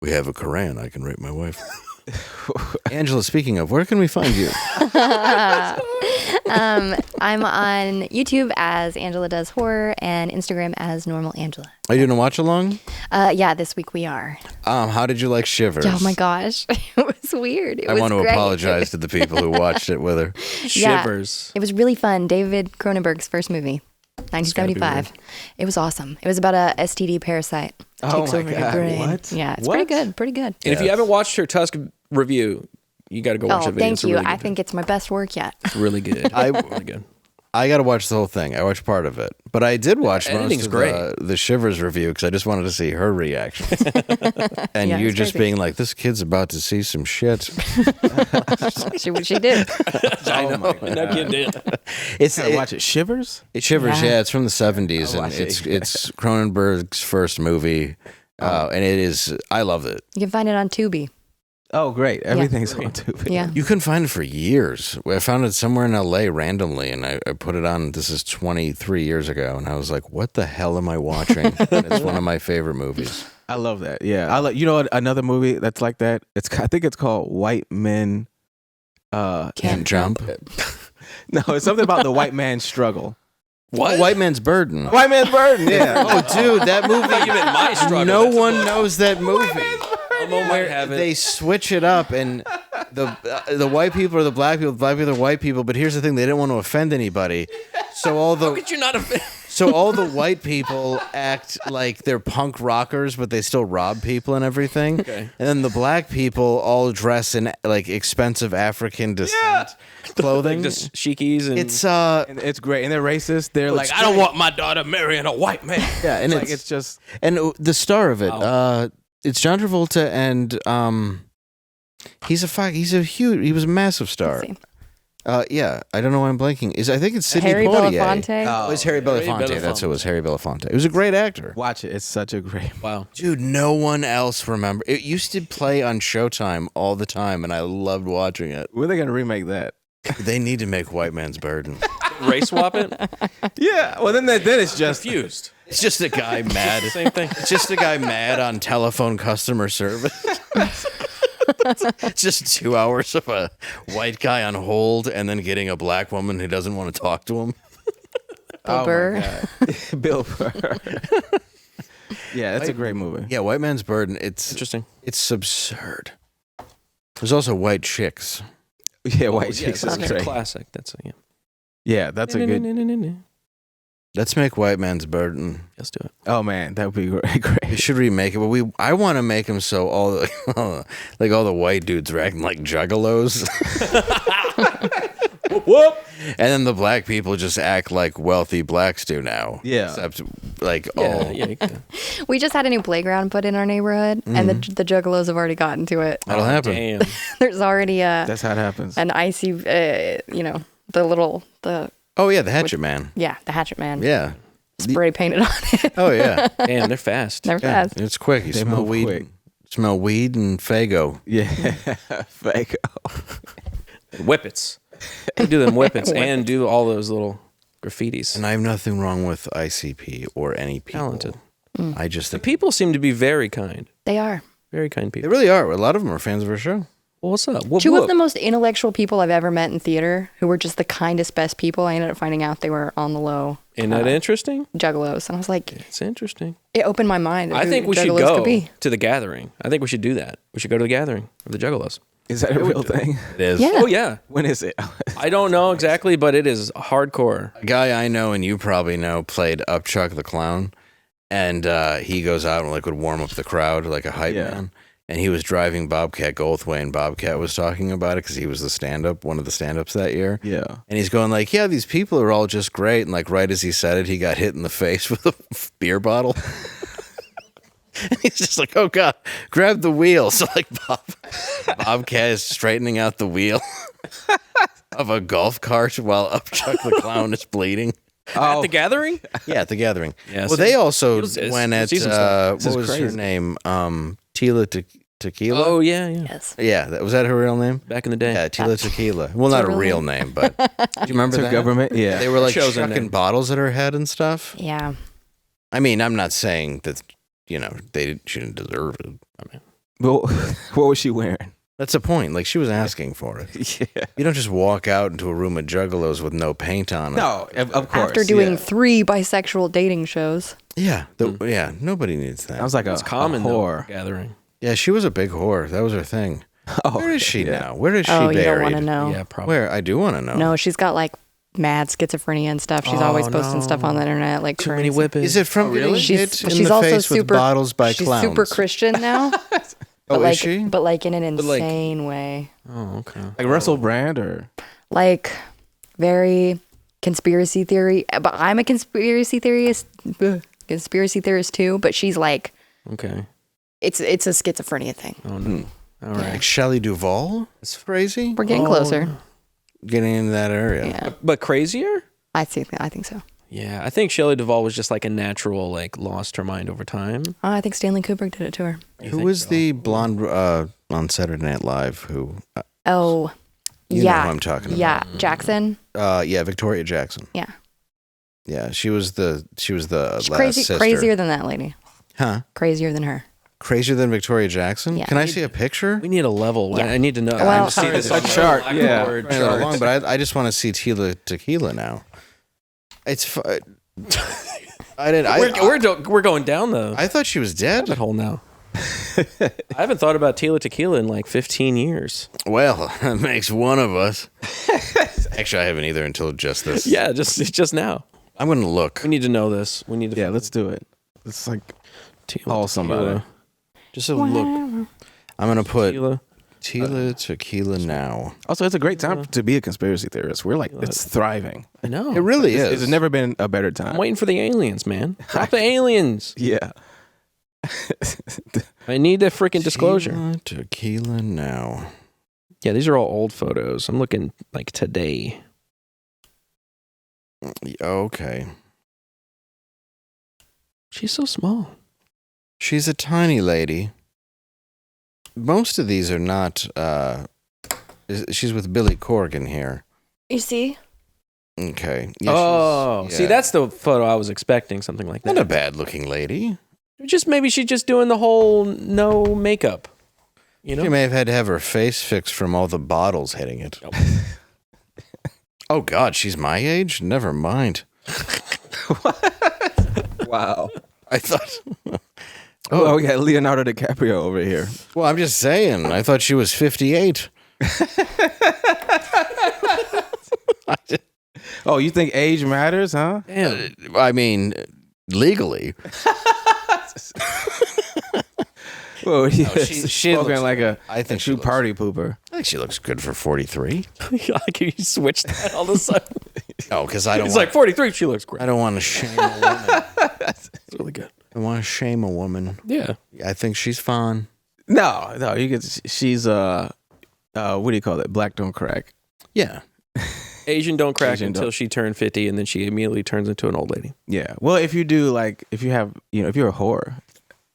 We have a Quran. I can rape my wife. Angela, speaking of, where can we find you?
I'm on YouTube as Angela Does Horror and Instagram as Normal Angela.
Are you doing a watch along?
Yeah, this week we are.
How did you like Shivers?
Oh my gosh, it was weird. It
I
was
want to
great.
apologize to the people who watched it with her.
Yeah.
Shivers.
It was really fun. David Cronenberg's first movie, 1975. It was awesome. It was about a STD parasite.
Oh
Takes
my
over
God,
your brain.
what?
Yeah, it's
What?
pretty good. Pretty good.
And if you haven't watched her Tusk review, you got to go watch
Oh,
that video.
thank
It's a
you.
really
I
good
think it's my best work yet.
It's really good. Really good.
I got to watch the whole thing. I watched part of it, but I did watch most
editing's
of
great.
the Shivers review because I just wanted to see her reaction. And
Yeah,
you
it's
just
crazy.
being like, "This kid's about to see some shit."
She did.
I know. No kid did.
It's
Gotta watch it. Shivers?
It Shivers.
Yeah.
Yeah, it's from the '70s,
I'll
and
watch it.
it's Cronenberg's first movie, and it is. I love it.
You can find it on Tubi.
Oh, great. Everything's on Tubi.
Yeah.
You couldn't find it for years. I found it somewhere in LA randomly, and I put it on. This is 23 years ago, and I was like, "What the hell am I watching?" And it's one of my favorite movies.
I love that. Yeah. You know what? Another movie that's like that? I think it's called White Men.
Can't jump.
No, it's something about the white man's struggle.
What? White Man's Burden.
White Man's Burden, yeah.
Oh, dude, that movie.
you meant my struggle.
No
That's
one knows that movie.
Elmo might have it.
They switch it up, and the white people are the black people are the white people. But here's the thing: they didn't want to offend anybody, so all the
Could you not have?
so all the white people act like they're punk rockers, but they still rob people and everything.
Okay.
And then the black people all dress in like expensive African descent clothing.
Just sheikies and
It's
And it's great. And they're racist. They're like, I don't want my daughter marrying a white man.
yeah, and
Like, it's just.
and the star of it,
Wow.
it's John Travolta, and he was a massive star.
Let's see.
Yeah, I don't know why I'm blanking. I think it's Sidney
Harry
Poitier.
Belafonte.
Oh, it's Harry Belafonte.
Belafonte.
That's who it was. Harry Belafonte. It was a great actor.
Watch it. It's such a great.
wow.
Dude, no one else remember. It used to play on Showtime all the time, and I loved watching it.
When are they going to remake that?
They need to make White Man's Burden.
Race swap it.
Yeah. Well, then it's just.
Confused.
It's just a guy mad.
Same thing.
It's just a guy mad on telephone customer service. It's just 2 hours of a white guy on hold and then getting a black woman who doesn't want to talk to him.
Bill Burr.
Bill Burr. Yeah, that's a great movie.
Yeah, White Man's Burden. It's
Interesting.
It's absurd. There's also White Chicks.
Yeah, White
Oh, yeah,
Chicks is
that's a
great.
classic. That's a yeah.
Yeah, that's a good.
Let's make White Man's Burden.
Let's do it.
Oh man, that would be great.
We
Great.
should remake it, but I want to make them so all the like all the white dudes are acting like juggalos.
Whoop.
And then the black people just act like wealthy blacks do now.
Yeah.
Except like
Yeah,
all
yeah. You can.
We just had a new playground put in our neighborhood, and the juggalos have already gotten to it.
that'll happen.
Damn.
There's already
That's how it happens.
an icy, the
Oh yeah, the Hatchet Man.
the hatchet man
Yeah.
spray painted on it.
Oh yeah.
Damn, they're fast.
They're
Yeah.
fast.
It's quick. You
They
smell
move
weed.
quick.
Smell weed and Fago.
Yeah, fake.
Whippets. They do them whippets and do all those little graffitis.
And I have nothing wrong with ICP or any people.
Talented.
I just
The
think
people seem to be very kind.
They are.
Very kind
they
people.
really are. A lot of them are fans of our show.
Well, what's up? Whoop,
Two
whoop.
of the most intellectual people I've ever met in theater, who were just the kindest, best people. I ended up finding out they were on the low.
Isn't that interesting?
Juggalos, and I was like,
It's interesting.
it opened my mind.
I think we should
Juggalos
go
could be.
to the gathering. I think we should do that. We should go to the gathering of the Juggalos.
Is that a real thing?
It is.
Yeah.
Oh yeah.
When is it?
I don't know exactly, but it is hardcore.
A guy I know and you probably know played Upchuck the Clown, and he goes out and like would warm up the crowd like a hype man. And he was driving Bobcat Goldthwait, and Bobcat was talking about it because he was the one of the stand-ups that year.
Yeah.
And he's going like, yeah, these people are all just great. And like right as he said it, he got hit in the face with a beer bottle. And he's just like, oh God, grab the wheel. So like Bobcat is straightening out the wheel of a golf cart while Upchuck the Clown is bleeding.
At the gathering?
Yeah, at the gathering.
Yeah,
well,
see,
they also
it's-
went at,
see some stuff.
what was her
crazy.
name? Tila Tequila?
Oh yeah, yeah.
Yes.
Yeah, was that her real name?
Back in the day.
Yeah, Tila Tequila. Well, not a
real
real name, but do you remember
To
that?
government? Yeah.
They were like
Chosen
chucking
name.
bottles at her head and stuff.
Yeah.
I mean, I'm not saying that, she didn't deserve it. I mean,
Well, what was she wearing?
that's the point. Like, she was asking for it.
Yeah.
You don't just walk out into a room of juggalos with no paint on it.
No, of course.
After doing
yeah.
3 bisexual dating shows.
Yeah, yeah, nobody needs that.
I was like
It's
a
common
whore.
though, gathering.
Yeah, she was a big whore. That was her thing.
Oh,
Where is she
yeah.
now? Where is she
Oh,
buried?
you don't want to know.
Yeah, probably.
Where? I do want to know.
No, she's got like mad schizophrenia and stuff. She's always posting stuff on the internet like
Too many
crazy.
whippets.
Is it from getting hit
She's
in the
also
face with
super
bottles by
she's
clowns?
super Christian now.
Oh,
but like,
is she?
But like in an
like-
insane way.
Oh, okay.
Like Russell Brand or
Like very conspiracy theory. But I'm a conspiracy theorist too. But she's like,
Okay.
it's a schizophrenia thing.
Oh no. All right.
Like Shelley Duvall? It's crazy.
We're getting closer.
Getting into that area.
Yeah,
But crazier?
I think so.
Yeah, I think Shelley Duvall was just like a natural, like lost her mind over time.
Oh, I think Stanley Kubrick did it to her.
Who was the blonde on Saturday Night Live who?
Oh,
You know
yeah.
who I'm talking about.
Yeah, Jackson.
Yeah, Victoria Jackson.
Yeah.
Yeah, she was the
She's
last
crazy,
sister.
crazier than that lady.
Huh?
Crazier than her.
Crazier than Victoria Jackson?
Yeah.
Can I see a picture?
We need a level.
Yeah.
I need to know.
Well-
I see this
A
on the
chart, yeah.
blackboard
Running a little
chart.
long, but I just want to see Tila Tequila now. It's. I didn't.
We're going down the
I thought she was dead.
rabbit hole now. I haven't thought about Tila Tequila in like 15 years.
Well, that makes one of us. Actually, I haven't either until just this.
Yeah, just now.
I'm gonna look.
We need to know this. We need to.
yeah, let's do it. It's like
Tila
call somebody.
Tequila.
Just a look. I'm gonna put
Tila.
Tila Tequila now.
Also, it's a great time to be a conspiracy theorist. We're like, it's thriving.
I know.
It really is.
It's never been a better
I'm
time.
waiting for the aliens, man. Drop the aliens.
Yeah.
I need that freaking disclosure.
Tila Tequila now.
Yeah, these are all old photos. I'm looking like today.
Okay.
She's so small.
She's a tiny lady. Most of these are not. She's with Billy Corgan here.
You see?
Okay. Yeah,
Oh,
she's-
see,
yeah.
that's the photo I was expecting. Something like that.
not a bad looking lady.
Just maybe she's just doing the whole no makeup. You know?
She may have had to have her face fixed from all the bottles hitting it. Oh God, she's my age? Never mind.
Wow.
I thought.
Oh, we got Leonardo DiCaprio over here.
Well, I'm just saying. I thought she was 58.
Oh, you think age matters, huh?
Damn.
I mean, legally.
Well,
she
spoken
looks-
like
I think
a
she
true
looks-
party pooper.
I think she looks good for 43.
Like you switch that all of a sudden.
No, because I don't.
It's
want,
like 43. She looks great.
I don't want to shame a woman.
It's really good.
I want to shame a woman.
Yeah.
I think she's fine.
No, you get. She's what do you call it? Black don't crack.
Yeah.
Asian don't crack
Asian
until
don't.
she turned 50, and then she immediately turns into an old lady.
Yeah. Well, if you do if you have, if you're a whore,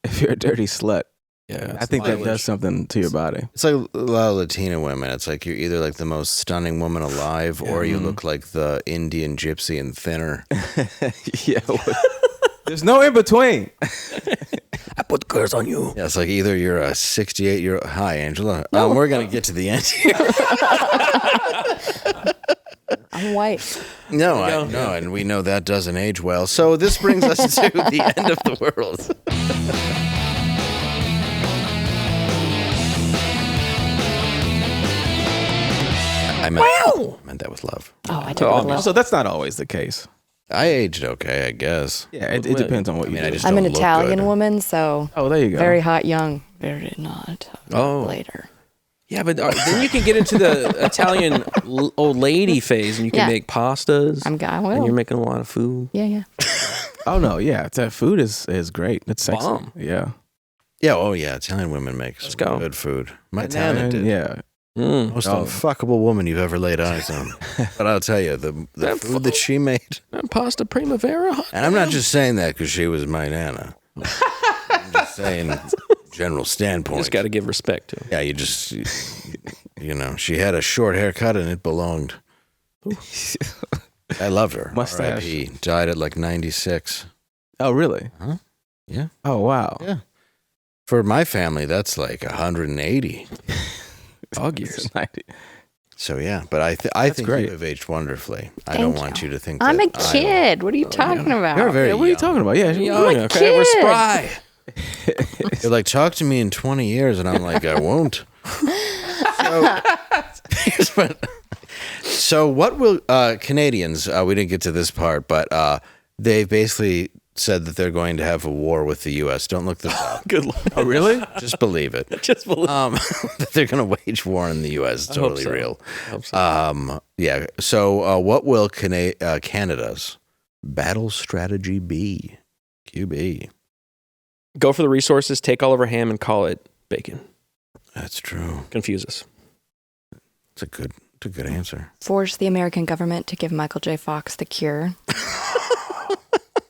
if you're a dirty slut,
Yeah.
I think that does something to your body.
It's like a lot of Latina women. It's like you're either like the most stunning woman alive or you look like the Indian gypsy and thinner.
Yeah. There's no in between.
I put the curse on you.
Yeah, it's like either you're a 68-year-old. Hi, Angela. We're gonna get to the end here.
I'm white.
No, and we know that doesn't age well. So this brings us to the end of the world. I meant that with love.
Oh, I took it with love.
So that's not always the case.
I aged okay, I guess.
Yeah, it depends on what you do.
I just
I'm an
don't look
Italian
good.
woman, so
Oh, there you go.
very hot young, very not later.
Yeah, but then you can get into the Italian old lady phase, and you can
Yeah.
make pastas.
I
and
will.
you're making a lot of food.
Yeah.
Oh no, yeah, that food is great. It's sexy.
Bomb.
Yeah.
Yeah, Italian women make some
go.
good food. My Nana
Italian,
did.
yeah.
Most unfuckable woman you've ever laid eyes on. But I'll tell you, the food that she made.
And pasta primavera.
And I'm not just saying that because she was my Nana. I'm just saying, general standpoint.
Just got to give respect to her.
Yeah, you just, she had a short haircut and it belonged. I loved her.
Mustache.
R.I.P. Died at like 96.
Oh, really?
Huh? Yeah.
Oh, wow.
Yeah. For my family, that's like 180.
Dog years.
So yeah, but I think
great.
you have aged wonderfully. I
Thank
don't
you.
want you to think
I'm
that
a kid. What are you talking about?
You're very
What are you
young.
talking about? Yeah.
Young,
a
okay? We're
kid.
spry.
You're like, talk to me in 20 years, and I'm like, I won't. So what will Canadians? We didn't get to this part, but they basically said that they're going to have a war with the U.S. Don't look this up.
Good luck.
Oh, really?
Just believe it.
Just believe.
That they're going to wage war in the U.S. It's totally
so.
real.
I hope so.
Yeah. So what will Canada's battle strategy be? QB.
Go for the resources, take all of our ham, and call it bacon.
That's true.
Confuse us.
It's a good answer.
Force the American government to give Michael J. Fox the cure.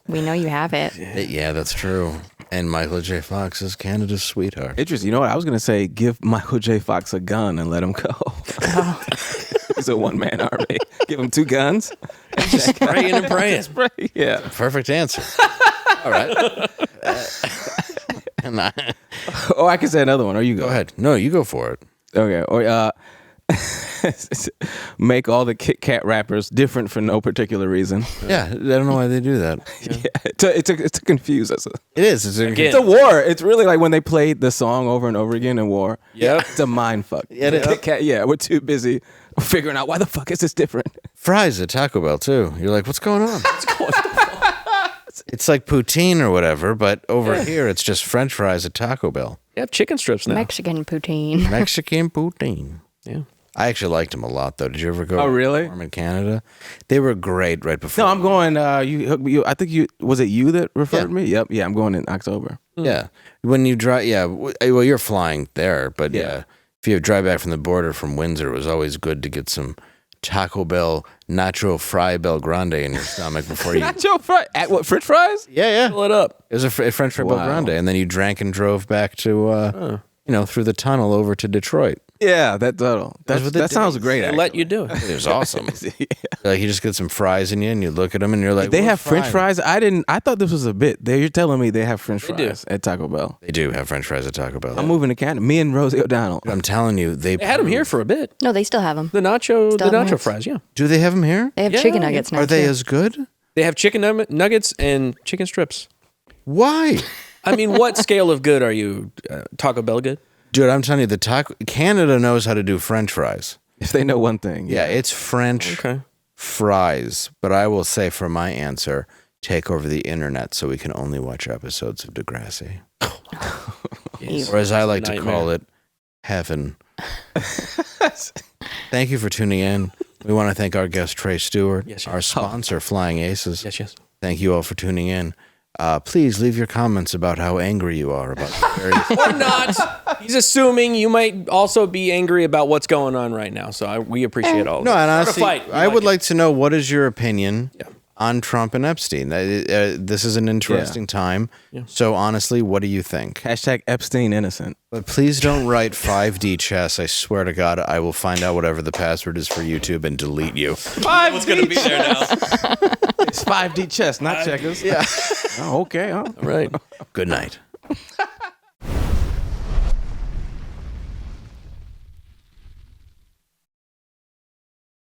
We know you have it.
Yeah, that's true. And Michael J. Fox is Canada's sweetheart.
Interesting. You know what? I was going to say give Michael J. Fox a gun and let him go. He's a one-man army. Give him 2 guns.
Praying and praying.
Yeah.
Perfect answer. All right.
Oh, I can say another one. Or you go.
Go ahead. No, you go for it.
Okay. Or make all the Kit Kat rappers different for no particular reason.
Yeah, I don't know why they do that.
Yeah. It's to confuse us.
It is.
Again.
It's a war. It's really like when they played the song over and over again in war.
Yep.
It's a mind fuck.
Yeah, it is.
Kit Kat, yeah, we're too busy figuring out why the fuck is this different.
Fries at Taco Bell too. You're like, what's going on? It's like poutine or whatever, but over here it's just French fries at Taco Bell.
You have chicken strips now.
Mexican poutine.
Mexican poutine.
Yeah.
I actually liked them a lot, though. Did you ever go?
Oh, really?
To them in Canada, they were great right before.
No, I'm going. You. I think you. Was it you that referred me? Yep. Yeah, I'm going in October.
Yeah, when you drive. Yeah, well, you're flying there, but
Yeah.
if you drive back from the border from Windsor, it was always good to get some Taco Bell Nacho Fry Bell Grande in your stomach before you.
Nacho fry at what? French fries?
Yeah.
Fill it up.
It was a French Fry Bell
Wow.
Grande, and then you drank and drove back to, through the tunnel over to Detroit.
Yeah, that total.
Those were the
That sounds
days.
great.
They
Actually.
let you do it.
It was awesome. Like you just get some fries in you, and you look at them, and you're like,
They
"We're
have French
fine."
fries. I thought this was a bit. You're telling me they have French
They do.
fries at Taco Bell.
They do have French fries at Taco Bell.
I'm moving to Canada. Me and Rosie O'Donnell.
I'm telling you,
They had them here for a bit.
No, they still have them.
The nacho
Still have them.
fries, yeah.
Do they have them here?
They have
Yeah,
chicken
yeah.
nuggets now.
Are they
too.
as good?
They have chicken nuggets and chicken strips.
Why?
I mean, what scale of good are you? Taco Bell good?
Dude, I'm telling you, Canada knows how to do French fries.
If they know one thing.
Yeah, it's French
Okay.
fries. But I will say for my answer, take over the internet so we can only watch episodes of Degrassi.
Yes.
Or as I like to
Nightmare.
call it, heaven. Thank you for tuning in. We want to thank our guest, Trey Stewart,
Yes, yes.
our sponsor, Flying Aces.
Yes.
Thank you all for tuning in. Please leave your comments about how angry you are about the various
Or not. He's assuming you might also be angry about what's going on right now. So we appreciate all of
No,
that.
and
Start a
honestly,
fight. We
I would
it.
like to know what is your opinion
Yeah.
on Trump and Epstein. This is an interesting time.
Yeah.
So honestly, what do you think?
Hashtag Epstein innocent.
But please don't write 5D chess. I swear to God, I will find out whatever the password is for YouTube and delete you.
What's going to be there now?
It's 5D chess, not checkers.
Yeah.
Oh, okay. Huh?
Right.
Good night.